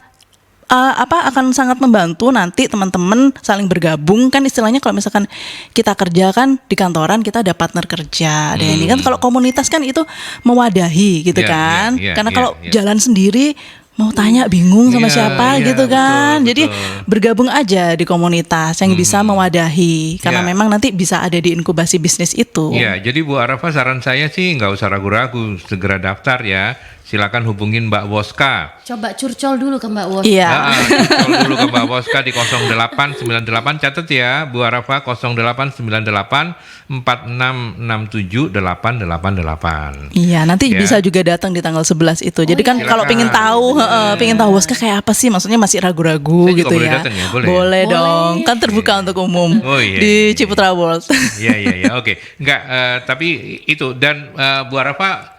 akan sangat membantu nanti teman-teman saling bergabung kan istilahnya kalau misalkan kita kerja kan di kantoran kita ada partner kerja, ada ini kan kalau komunitas kan itu mewadahi gitu Iya, kan, iya, karena iya, kalau iya. jalan sendiri mau tanya bingung sama Iya, siapa iya, gitu kan. betul, Jadi betul. bergabung aja di komunitas yang bisa mewadahi karena Iya. memang nanti bisa ada di inkubasi bisnis itu. Ya, jadi Bu Arafa saran saya sih nggak usah ragu-ragu, segera daftar ya. Silakan hubungin Mbak Woska. Coba curcol dulu ke Mbak Wos. Iya. Call dulu ke Mbak Woska di 0898, catat ya Bu Arafa 0898 4667 888. Iya, nanti Ya. bisa juga datang di tanggal 11 itu. Jadi kan iya. kalau pengen tahu, pengen tahu Woska kayak apa sih, maksudnya masih ragu-ragu Saya juga gitu boleh ya. datang ya? Boleh ya? Boleh dong, kan terbuka untuk umum Oh, iya, di iya, iya. Ciputra World. Iya, oke. Enggak, tapi itu dan Bu Arafa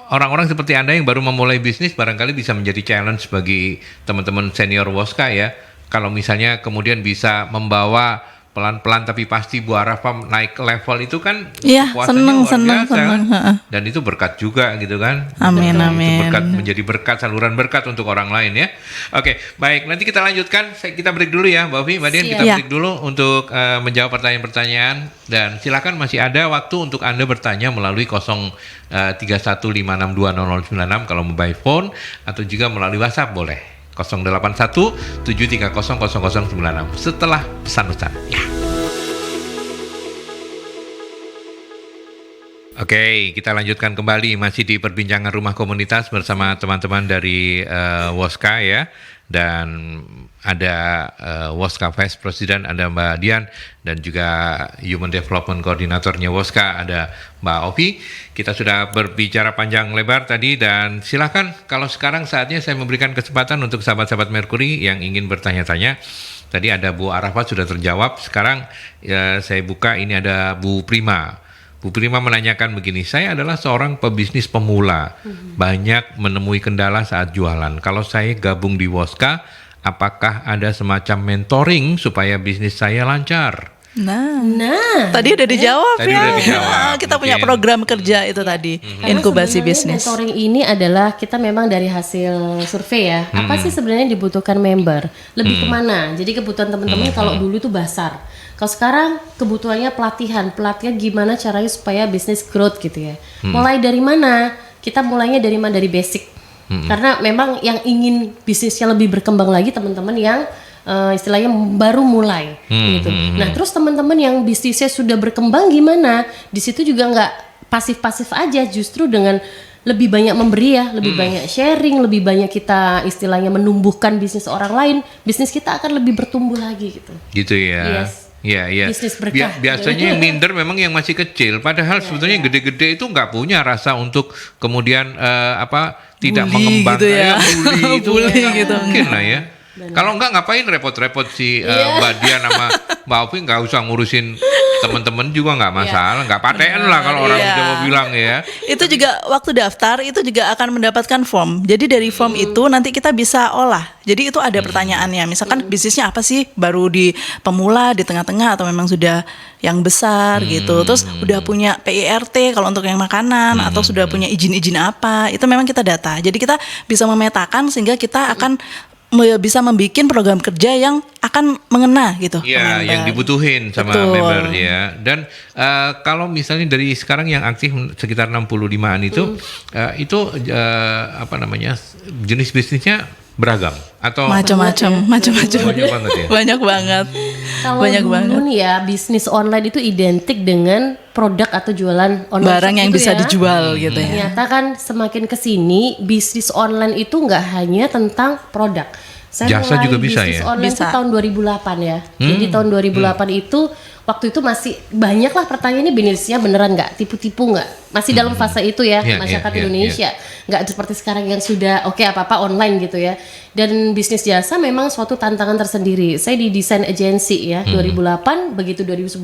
orang-orang seperti Anda yang baru memulai bisnis barangkali bisa menjadi challenge bagi teman-teman senior Woska ya. Kalau misalnya kemudian bisa membawa pelan-pelan tapi pasti Bu Arafa naik level itu kan Iya, puasanya luar seneng, biasa kan? heeh. Dan itu berkat juga gitu kan. Amin, Itu amin. berkat, menjadi berkat, saluran berkat untuk orang lain ya. Oke, baik, nanti kita lanjutkan. Kita break dulu ya Mbak Ovi, Mbak Dian, kita Siap. break dulu untuk menjawab pertanyaan-pertanyaan. Dan silakan masih ada waktu untuk Anda bertanya melalui 03156200096 kalau mau by phone atau juga melalui WhatsApp boleh. 081 730 0096 setelah pesan-pesan. Ya. Oke, kita lanjutkan kembali masih di perbincangan rumah komunitas bersama teman-teman dari Woska ya, dan ada Woska Vice President, ada Mbak Dian, dan juga Human Development Koordinatornya Woska ada Mbak Ovi. Kita sudah berbicara panjang lebar tadi dan silakan kalau sekarang saatnya saya memberikan kesempatan untuk sahabat-sahabat Mercury yang ingin bertanya-tanya. Tadi ada Bu Arafa sudah terjawab. Sekarang saya buka, ini ada Bu Prima. Bu Prima menanyakan begini, saya adalah seorang pebisnis pemula, banyak menemui kendala saat jualan. Kalau saya gabung di Woska, apakah ada semacam mentoring supaya bisnis saya lancar? Nah, Nah, tadi udah dijawab Tadi ya. udah dijawab, Kita punya mungkin. program kerja itu tadi, karena inkubasi sebenarnya bisnis. mentoring ini adalah kita memang dari hasil survei ya. Apa sih sebenarnya yang dibutuhkan member? Lebih kemana? Jadi kebutuhan teman-teman kalau dulu tuh basar. Kalau sekarang kebutuhannya pelatihan gimana caranya supaya bisnis growth gitu ya. Mulai dari mana? Kita mulainya dari mana? Dari basic. Karena memang yang ingin bisnisnya lebih berkembang lagi teman-teman yang istilahnya baru mulai gitu. Nah, terus teman-teman yang bisnisnya sudah berkembang gimana? Di situ juga nggak pasif-pasif aja, justru dengan lebih banyak memberi ya, lebih banyak sharing, lebih banyak kita istilahnya menumbuhkan bisnis orang lain, bisnis kita akan lebih bertumbuh lagi gitu. Gitu ya. Yes. Iya. Bisnis berkah. Biasanya yang minder memang yang masih kecil, padahal sebetulnya yang gede-gede itu nggak punya rasa untuk kemudian tidak Bully mengembangkan gitu ya. bully itu Bully nggak gitu. mungkin lah ya. Kalau nggak ngapain repot-repot si Mbak Dian sama Mbak Ovi nggak usah ngurusin teman-teman juga nggak masalah, nggak paten lah kalau orang Iya. Jawa bilang ya. Itu juga waktu daftar itu juga akan mendapatkan form. Jadi dari form itu nanti kita bisa olah. Jadi itu ada pertanyaannya. Misalkan bisnisnya apa sih? Baru di pemula, di tengah-tengah, atau memang sudah yang besar gitu. Terus udah punya PIRT kalau untuk yang makanan, atau sudah punya izin-izin apa. Itu memang kita data. Jadi kita bisa memetakan sehingga kita akan bisa membuat program kerja yang akan mengena gitu. ke Iya, yang member. dibutuhin sama Betul. member ya. Dan kalau misalnya dari sekarang yang aktif sekitar 65-an itu apa namanya, jenis bisnisnya beragam atau Macam-macam. banyak banget ya. Banyak banget. Kalau Banyak dulu banget. nih ya, bisnis online itu identik dengan produk atau jualan online Barang yang gitu bisa ya. dijual gitu ya. Ternyata kan semakin kesini bisnis online itu nggak hanya tentang produk. Saya Jasa mulai juga bisa bisnis ya? online itu Bisa. tahun 2008 ya. Jadi tahun 2008 itu waktu itu masih banyak lah pertanyaan, ini bisnisnya beneran nggak, tipu-tipu nggak, masih dalam fase itu ya Iya, masyarakat iya, iya, Indonesia, nggak seperti sekarang yang sudah oke apa-apa online gitu ya. Dan bisnis jasa memang suatu tantangan tersendiri. Saya di desain agency ya 2008, begitu 2011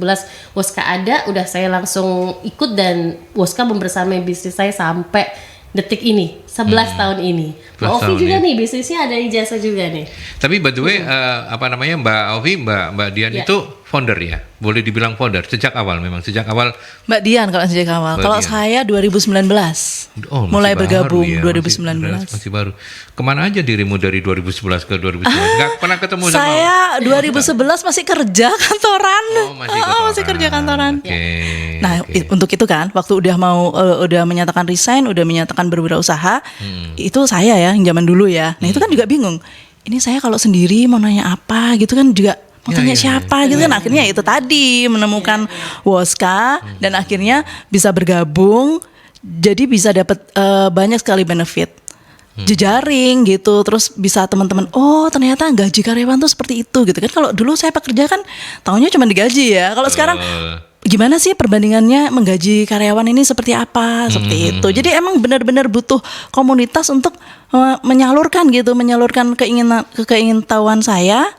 Woska ada, udah saya langsung ikut dan Woska membersamai bisnis saya sampai detik ini, 11 tahun ini. Mbak 11 Ovi tahun juga ya. nih bisnisnya ada ijazah juga nih. Tapi by the way, apa namanya, Mbak Ovi, Mbak Dian Ya. itu founder ya? Boleh dibilang founder sejak awal, memang sejak awal. Mbak Dian kalau sejak awal. Mbak Kalau Dian. saya 2019. Oh, masih mulai baru bergabung ya, 2019. masih baru. Kemana aja dirimu dari 2011 ke 2019? Nggak pernah ketemu sama. Saya 2011 masih kerja kantoran. Oh, masih kerja kantoran. Oke. Nah, oke. untuk itu kan waktu udah mau udah menyatakan resign, udah menyatakan berwirausaha, itu saya ya yang zaman dulu ya. Nah, itu kan juga bingung. Ini saya kalau sendiri mau nanya apa gitu kan juga mau Ya, tanya ya, siapa gitu kan. Akhirnya itu tadi menemukan Woska dan akhirnya bisa bergabung, jadi bisa dapat banyak sekali benefit. Jejaring gitu, terus bisa teman-teman, oh ternyata gaji karyawan tuh seperti itu gitu kan. Kalau dulu saya pekerja kan taunya cuma digaji ya. Kalau sekarang gimana sih perbandingannya menggaji karyawan ini seperti apa, seperti itu. Jadi emang benar-benar butuh komunitas untuk menyalurkan keingintahuan saya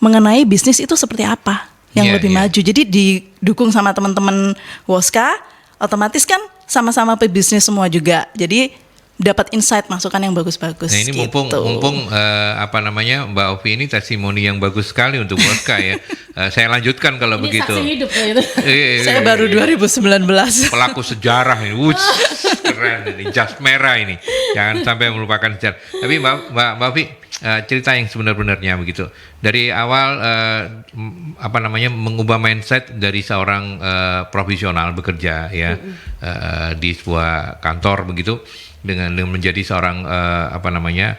mengenai bisnis itu seperti apa yang Iya, lebih iya. maju. Jadi didukung sama teman-teman Woska, otomatis kan sama-sama pebisnis semua juga. Jadi dapat insight, masukan yang bagus-bagus. Nah, ini mumpung gitu. apa namanya, Mbak Ovi ini testimoni yang bagus sekali untuk Woska ya. Saya lanjutkan kalau Ini begitu. saksi hidup ya itu. Saya baru 2019. Pelaku sejarah ini, wuss, keren ini, jas merah ini. Jangan sampai melupakan sejarah. Tapi Mbak Ovi, cerita yang sebenar-benarnya begitu. Dari awal apa namanya, mengubah mindset dari seorang profesional bekerja ya di sebuah kantor begitu, dengan menjadi seorang apa namanya,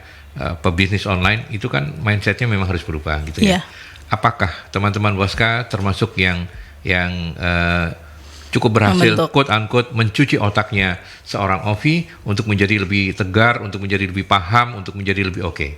pebisnis online, itu kan mindsetnya memang harus berubah gitu ya. Iya. Apakah teman-teman Woska termasuk yang cukup berhasil Membentuk. quote unquote mencuci otaknya seorang Ovi untuk menjadi lebih tegar, untuk menjadi lebih paham, untuk menjadi lebih oke?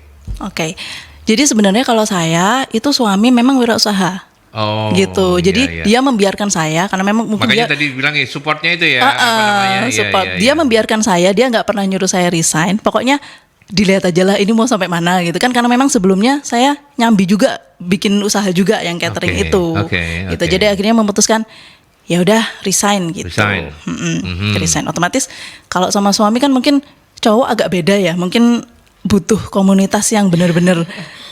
Oke. Jadi sebenarnya kalau saya itu suami memang wirausaha. Oh, Gitu. iya, Jadi iya. dia membiarkan saya karena memang mungkin Makanya dia tadi bilang supportnya itu ya, apa namanya? Iya, support. iya, Dia iya. membiarkan saya, dia nggak pernah nyuruh saya resign. Pokoknya dilihat aja lah ini mau sampai mana gitu kan, karena memang sebelumnya saya nyambi juga bikin usaha juga yang catering Oke, itu. oke, Gitu. oke. Jadi akhirnya memutuskan ya udah resign gitu. Resign. Resign. Otomatis kalau sama suami kan mungkin cowok agak beda ya. Mungkin butuh komunitas yang benar-benar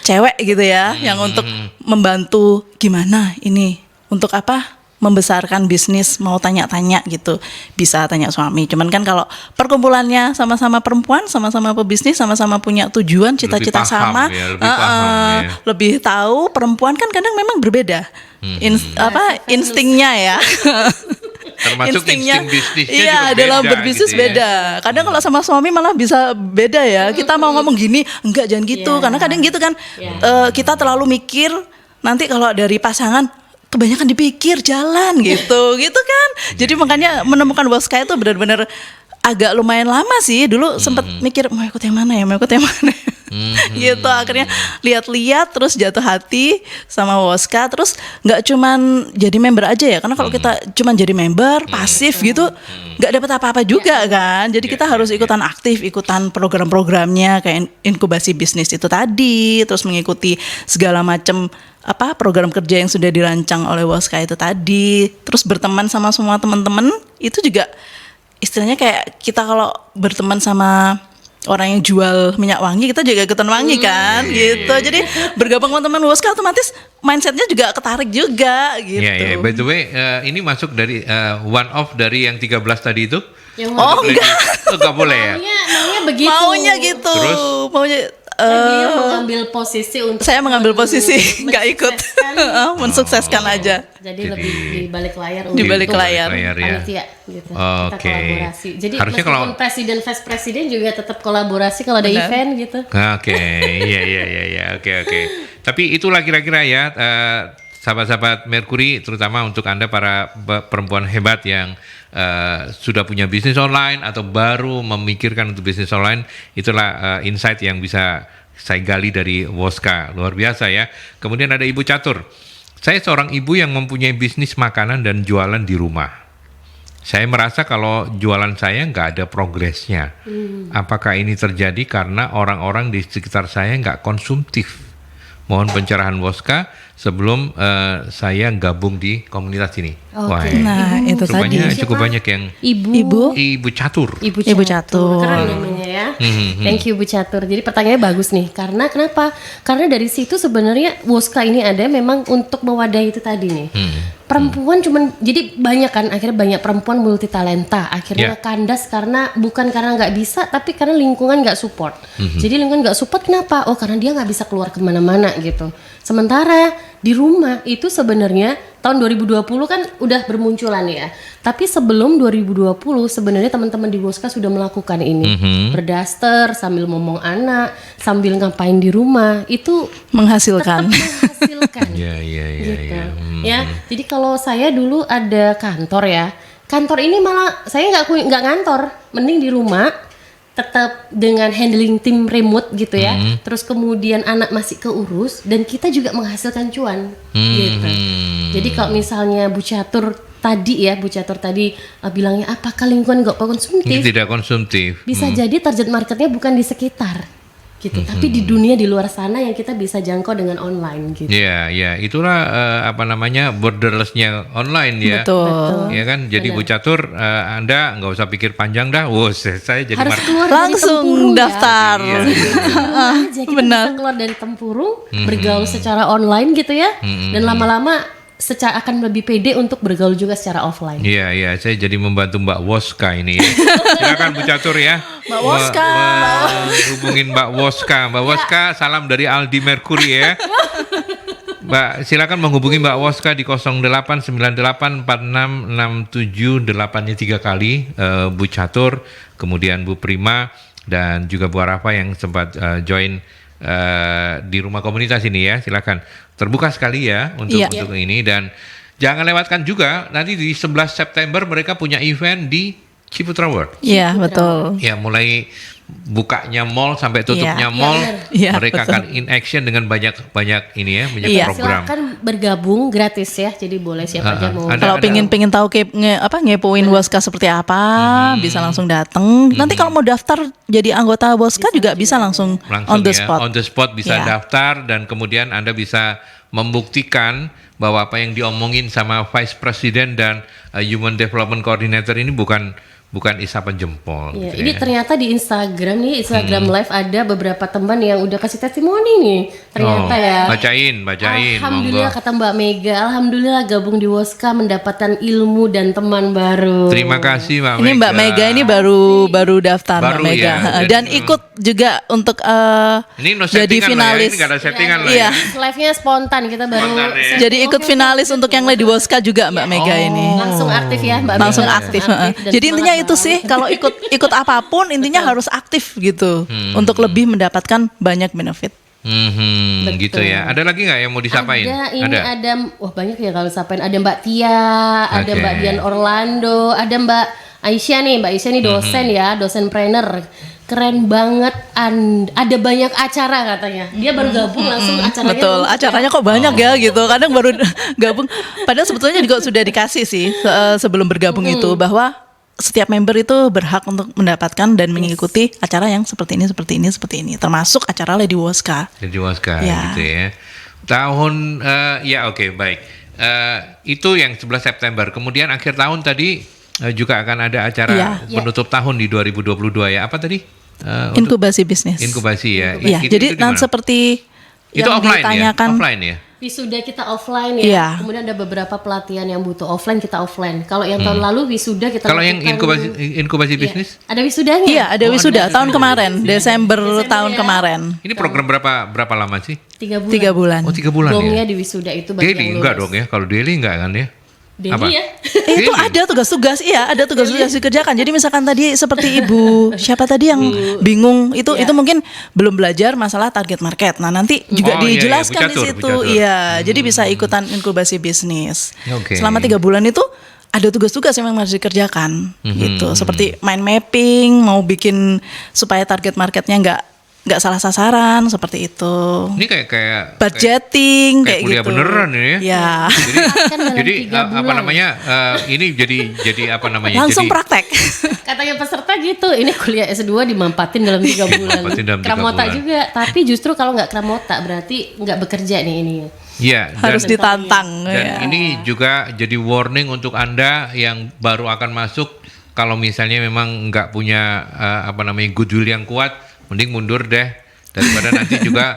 cewek gitu ya, yang untuk membantu gimana ini untuk apa? Membesarkan bisnis, mau tanya-tanya gitu, bisa tanya suami. Cuman kan kalau perkumpulannya sama-sama perempuan, sama-sama pebisnis, sama-sama punya tujuan, cita-cita paham sama, ya, lebih paham ya. lebih tahu. Perempuan kan kadang memang berbeda, instingnya ya. Termasuk insting bisnisnya iya, juga dalam beda berbisnis gitu ya. beda. Kadang kalau sama suami malah bisa beda ya. Kita mau ngomong gini, enggak jangan gitu. Iya. Karena kadang gitu kan, Iya. kita terlalu mikir. Nanti kalau dari pasangan kebanyakan dipikir jalan gitu, gitu kan. Jadi makanya menemukan Woska itu benar-benar agak lumayan lama sih. Dulu sempat mikir mau ikut yang mana ya, mau ikut yang mana. Gitu akhirnya lihat-lihat terus jatuh hati sama Woska. Terus nggak cuman jadi member aja ya, karena kalau kita cuman jadi member pasif gitu nggak dapat apa-apa juga kan. Jadi kita harus ikutan aktif, ikutan program-programnya kayak inkubasi bisnis itu tadi, terus mengikuti segala macam program kerja yang sudah dirancang oleh Woska itu tadi, terus berteman sama semua teman-teman itu juga istilahnya kayak kita kalau berteman sama orang yang jual minyak wangi, kita juga ikutan wangi kan, gitu. Jadi bergabung sama teman Woska otomatis mindsetnya juga ketarik juga, gitu. Iya, by the way, ini masuk dari one off dari yang 13 tadi itu? Yang Enggak boleh ya? maunya begitu. Maunya gitu. Terus? Maunya Dia mengambil posisi untuk saya mengambil posisi nggak ikut, mensukseskan aja Jadi lebih di balik layar di balik untuk layar. ya. panitia gitu. Kita Oke. kolaborasi. Jadi Harusnya meskipun kalau- presiden vice presiden juga tetap kolaborasi kalau ada Benar. event gitu. Oke, iya, oke. Tapi itulah kira-kira ya, sahabat-sahabat Mercury, terutama untuk Anda para perempuan hebat yang sudah punya bisnis online atau baru memikirkan untuk bisnis online, itulah insight yang bisa saya gali dari Woska, luar biasa ya. Kemudian ada Ibu Catur. Saya seorang ibu yang mempunyai bisnis makanan dan jualan di rumah. Saya merasa kalau jualan saya nggak ada progresnya. Apakah ini terjadi karena orang-orang di sekitar saya nggak konsumtif? Mohon pencerahan Woska sebelum saya gabung di komunitas ini. Oke. Wah, Nah, itu tadi. cukup banyak yang Ibu Ibu Catur. Ibu Catur. Keren namanya ya. Thank you Bu Catur. Jadi pertanyaannya bagus nih. Karena kenapa? Karena dari situ sebenarnya Woska ini ada memang untuk mewadahi itu tadi nih. Perempuan cuman jadi banyak kan akhirnya banyak perempuan multi talenta akhirnya Ya. kandas bukan karena nggak bisa tapi karena lingkungan nggak support. Jadi lingkungan nggak support kenapa? Oh karena dia nggak bisa keluar kemana-mana gitu. Sementara di rumah itu sebenarnya tahun 2020 kan udah bermunculan ya. Tapi sebelum 2020 sebenarnya teman-teman di Woska sudah melakukan ini. Berdaster sambil ngomong anak, sambil ngapain di rumah itu Menghasilkan. menghasilkan. Iya. Gitu. Ya, jadi kalau saya dulu ada kantor ya. Kantor ini malah saya nggak ngantor, mending di rumah tetap dengan handling tim remote gitu ya. Terus kemudian anak masih keurus dan kita juga menghasilkan cuan gitu. Jadi kalau misalnya Bu Catur tadi bilangnya apakah lingkungan nggak Ini konsumtif? tidak konsumtif. Bisa jadi target marketnya bukan di sekitar gitu, tapi di dunia di luar sana yang kita bisa jangkau dengan online gitu. Iya, itulah borderless-nya online ya. Betul. Ya kan, jadi Bu Catur, Anda nggak usah pikir panjang dah. Saya jadi Harus keluar dari Langsung tempurung daftar. Iya. aja kita Benar. bisa keluar dari tempurung, bergaul secara online gitu ya, dan lama-lama akan lebih pede untuk bergaul juga secara offline. Iya, saya jadi membantu Mbak Woska ini ya. Silakan Bu Catur ya. Mbak Woska. Hubungin Mbak Woska. Mbak Woska, salam dari Aldi Mercury ya. Mbak, silakan menghubungi Mbak Woska di 0898466788-nya 3 kali. Bu Catur, kemudian Bu Prima, dan juga Bu Arafa yang sempat join di rumah komunitas ini ya. Silakan, terbuka sekali ya Iya. untuk ini, dan jangan lewatkan juga nanti di 11 September mereka punya event di Ciputra World. Iya, betul. Ya, mulai bukanya mall sampai tutupnya Iya. mall, Iya, mereka betul. akan in action dengan banyak ini ya, banyak Iya. program. Silakan bergabung gratis ya, jadi boleh siapa aja mau. ada- Kalau pengen tahu ngepoin Woska seperti apa, bisa langsung datang. Nanti kalau mau daftar jadi anggota Woska juga bisa langsung on the ya, spot. on the spot bisa Ya. daftar, dan kemudian Anda bisa membuktikan bahwa apa yang diomongin sama Vice President dan Human Development Coordinator ini bukan isapan jempol. Iya, gitu ini ya. ternyata di Instagram Live ada beberapa teman yang udah kasih testimoni nih. Ternyata ya. Bacain, Alhamdulillah monggo. kata Mbak Mega, alhamdulillah gabung di Woska mendapatkan ilmu dan teman baru. Terima kasih Mbak Mega. Ini Mbak Mega ini baru daftar Baru Mbak Mega. ya, Dan jadi- ikut juga untuk Ini no jadi settingan lah ya, finalis. ini nggak ada settingan lah Iya. ya. Live-nya spontan kita baru. Spontan, ya. setting. Jadi ikut Oke, finalis untuk yang Lady Woska juga Mbak Mega ini. langsung aktif ya Mbak Langsung Mega. aktif. dan Jadi intinya semangat itu banget. sih, kalau ikut apapun intinya harus aktif gitu untuk lebih mendapatkan banyak benefit. Gitu ya. Ada lagi nggak yang mau disapain? Ada wah banyak ya kalau sapain. Ada Mbak Tia, ada Oke. Mbak Dian Orlando, ada Mbak Aisyah nih. Mbak Aisyah nih dosen ya, dosen trainer. Keren banget. Ada banyak acara katanya. Dia baru gabung langsung acaranya. Betul, numpuk ya. acaranya kok banyak ya gitu. Kadang baru gabung. Padahal sebetulnya juga sudah dikasih sih sebelum bergabung itu bahwa setiap member itu berhak untuk mendapatkan dan mengikuti acara yang seperti ini, termasuk acara Lady Woska. Jadi Woska Ya. gitu ya. Tahun ya oke baik. Itu yang 11 September. Kemudian akhir tahun tadi juga akan ada acara Iya. penutup tahun di 2022 ya. Apa tadi? Untuk Inkubasi bisnis. inkubasi ya. Iya, jadi gimana? seperti itu yang offline ditanyakan. ya. Offline ya. Wisuda kita offline ya. Iya. Kemudian ada beberapa pelatihan yang butuh offline, kita offline. Kalau yang tahun lalu wisuda kita Kalau yang lakukan- inkubasi Iya. bisnis, Ada wisudanya. Iya, ada Oh, wisuda ada tahun kemarin, Desember tahun ya. kemarin. ini program berapa lama sih? 3 bulan. 3 bulan. Oh 3 bulan Bomnya ya. di wisuda itu bagi Daily yang enggak lulus. dong ya? Kalau daily enggak kan ya? Daily Apa? ya. Itu Daily? ada tugas-tugas, iya ada tugas-tugas dikerjakan. Jadi misalkan tadi seperti ibu siapa tadi yang bingung itu mungkin belum belajar masalah target market. Nah nanti juga Oh, iya, iya, dijelaskan Bu di Catur, Bu situ, Catur. iya. Jadi bisa ikutan inkubasi bisnis. Oke. Selama 3 bulan itu ada tugas-tugas yang memang harus dikerjakan, gitu. Seperti mind mapping, mau bikin supaya target marketnya nggak salah sasaran, seperti itu. Ini kayak Budgeting kayak kayak kuliah gitu. beneran ini ya. Ya. Jadi, Kan dalam jadi 3 apa bulan. namanya? Ini jadi apa namanya? Langsung jadi, praktek. Katanya peserta gitu, ini kuliah S2 dimampatin dalam 3 bulan. Dimampatin dalam 3 Kramota bulan. juga, tapi justru kalau nggak kramota berarti nggak bekerja nih ini. Iya. Harus ditantang. Dan ya. ini juga jadi warning untuk Anda yang baru akan masuk. Kalau misalnya memang nggak punya goodwill yang kuat, mending mundur deh daripada nanti juga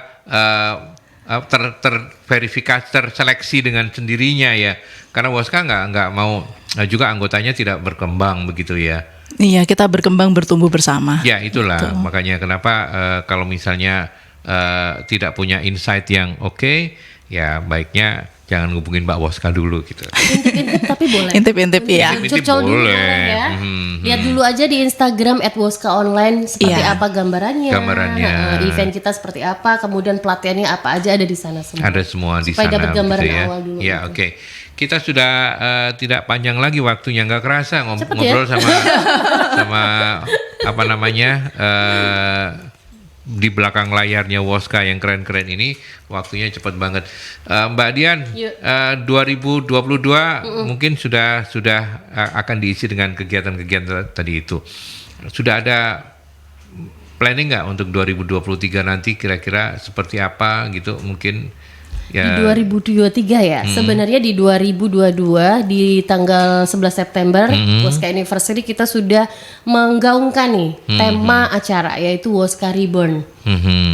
terverifikasi, terseleksi dengan sendirinya ya. Karena Woska nggak mau juga anggotanya tidak berkembang begitu ya. Iya, kita berkembang bertumbuh bersama. Ya itulah makanya kenapa kalau misalnya tidak punya insight yang oke, ya baiknya jangan ngubungin Mbak Woska dulu gitu. Intip-intip tapi boleh. Intip-intip ya. Intip-intip Curcol dulu boleh. boleh ya. Hmm. Lihat dulu aja di Instagram @woskaonline seperti Iya. apa gambarannya. Gambarannya. Event kita seperti apa, kemudian pelatihannya apa aja ada di sana semua. Ada semua di Supaya sana dapat gambaran gitu ya. awal dulu Ya gitu. oke. Kita sudah tidak panjang lagi waktunya, nggak kerasa Cepet ngobrol ya? sama apa namanya di belakang layarnya Woska yang keren-keren ini, waktunya cepat banget. Mbak Dian, Yuk. 2022 mungkin sudah akan diisi dengan kegiatan-kegiatan tadi itu. Sudah ada planning nggak untuk 2023 nanti kira-kira seperti apa gitu mungkin? Di 2023 ya. Sebenarnya di 2022 di tanggal 11 September Woska Anniversary kita sudah menggaungkan nih tema acara yaitu Woska Reborn.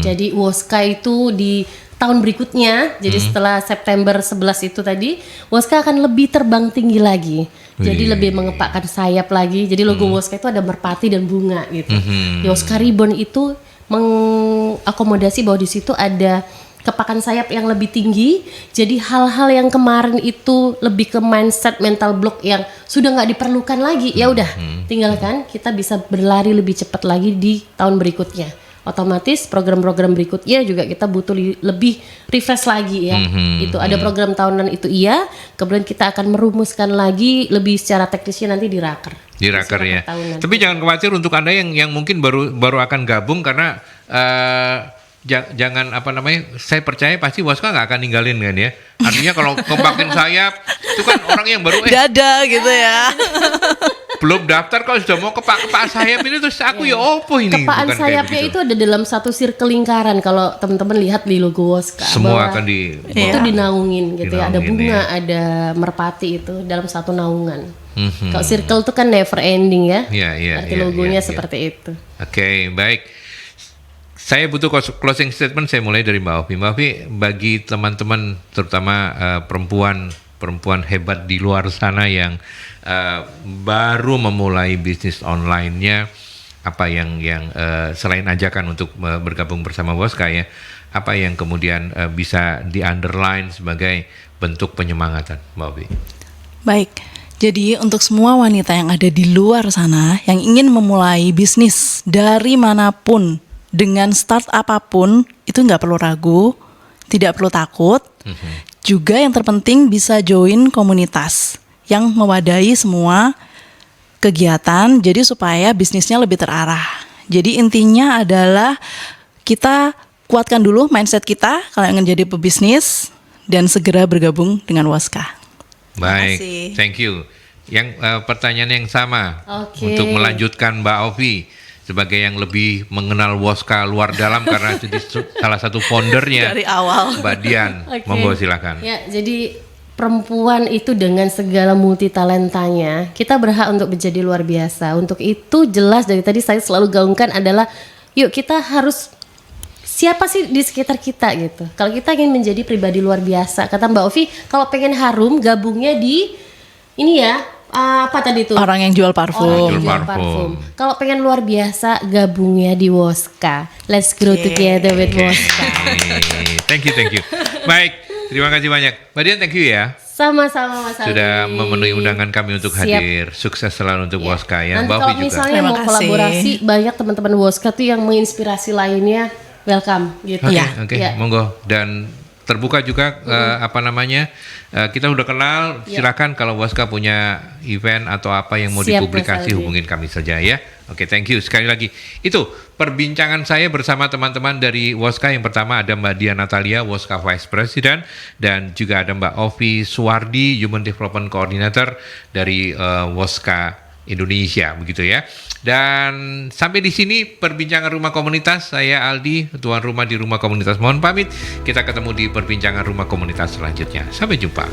Jadi Woska itu di tahun berikutnya, jadi setelah September 11 itu tadi, Woska akan lebih terbang tinggi lagi. Jadi lebih mengepakkan sayap lagi. Jadi logo Woska itu ada merpati dan bunga gitu. Di Woska Reborn itu mengakomodasi bahwa di situ ada kepakan sayap yang lebih tinggi. Jadi hal-hal yang kemarin itu lebih ke mindset mental block yang sudah nggak diperlukan lagi, ya udah tinggalkan, kita bisa berlari lebih cepat lagi di tahun berikutnya. Otomatis program-program berikutnya juga kita butuh lebih refresh lagi ya. Itu ada program tahunan itu iya, kemudian kita akan merumuskan lagi lebih secara teknisnya nanti di raker. Di raker ya. Tahunan. Tapi jangan khawatir untuk Anda yang mungkin baru akan gabung karena jangan apa namanya, saya percaya pasti Woska nggak akan ninggalin kan ya. Artinya kalau kempakin sayap itu kan orang yang baru Dada gitu ya. belum daftar kalau sudah mau kepak sayap ini terus aku ya opo ini. Kepaan Bukan kayak sayapnya begitu. itu ada dalam satu circle lingkaran. Kalau teman-teman lihat di logo Woska, Semua bahwa akan di itu dinaungin gitu ya. Ada Dinaungin, bunga, ya. ada merpati itu dalam satu naungan. Kalau circle itu kan never ending ya. Iya, Arti iya, logonya iya. seperti itu. Oke, baik. Saya butuh closing statement. Saya mulai dari Mbak Ovi. Mbak Ovi, bagi teman-teman, terutama perempuan hebat di luar sana yang baru memulai bisnis online-nya, apa yang selain ajakan untuk bergabung bersama Woska ya, apa yang kemudian bisa di underline sebagai bentuk penyemangatan, Mbak Ovi? Baik, jadi untuk semua wanita yang ada di luar sana yang ingin memulai bisnis dari manapun dengan start apapun, itu nggak perlu ragu, tidak perlu takut. Juga yang terpenting bisa join komunitas yang mewadahi semua kegiatan, jadi supaya bisnisnya lebih terarah. Jadi intinya adalah kita kuatkan dulu mindset kita kalau ingin jadi pebisnis dan segera bergabung dengan Woska. Baik, kasih. thank you. Yang pertanyaan yang sama Oke. untuk melanjutkan Mbak Ovi. sebagai yang lebih mengenal Woska luar dalam karena jadi salah satu foundernya Dari awal. Mbak Dian. Oke. Monggo silakan. Ya, jadi perempuan itu dengan segala multitalentanya, kita berhak untuk menjadi luar biasa. Untuk itu jelas dari tadi saya selalu gaungkan adalah, yuk kita harus siapa sih di sekitar kita gitu. Kalau kita ingin menjadi pribadi luar biasa, kata Mbak Ovi, kalau pengen harum gabungnya di ini ya, apa tadi tuh? Orang yang jual parfum. Orang yang Jual jual parfum. parfum. Kalau pengen luar biasa, gabungnya di Woska. Let's grow Oke. together with Woska. Thank you. Baik, terima kasih banyak. Mbak Dian, thank you ya. Sama-sama Mas Aldi. Sudah memenuhi undangan kami untuk Siap. hadir. Sukses selalu untuk Woska ya. Nanti Mbak kalau Ovi juga. misalnya Terima mau kasih. kolaborasi, banyak teman-teman Woska tuh yang menginspirasi lainnya, welcome gitu. Oke, Iya. oke, Iya. monggo. Dan terbuka juga kita udah kenal. Iya. Silakan kalau Woska punya event atau apa yang mau Siap, dipublikasi, Mas Aldi. hubungin kami saja ya. Oke, thank you sekali lagi. Itu perbincangan saya bersama teman-teman dari Woska. Yang pertama ada Mbak Dian Natalia, Woska Vice President, dan juga ada Mbak Ovi Suwardi, Human Development Coordinator dari Woska Indonesia, begitu ya. Dan sampai di sini perbincangan rumah komunitas. Saya Aldi, tuan rumah di rumah komunitas. Mohon pamit. Kita ketemu di perbincangan rumah komunitas selanjutnya. Sampai jumpa.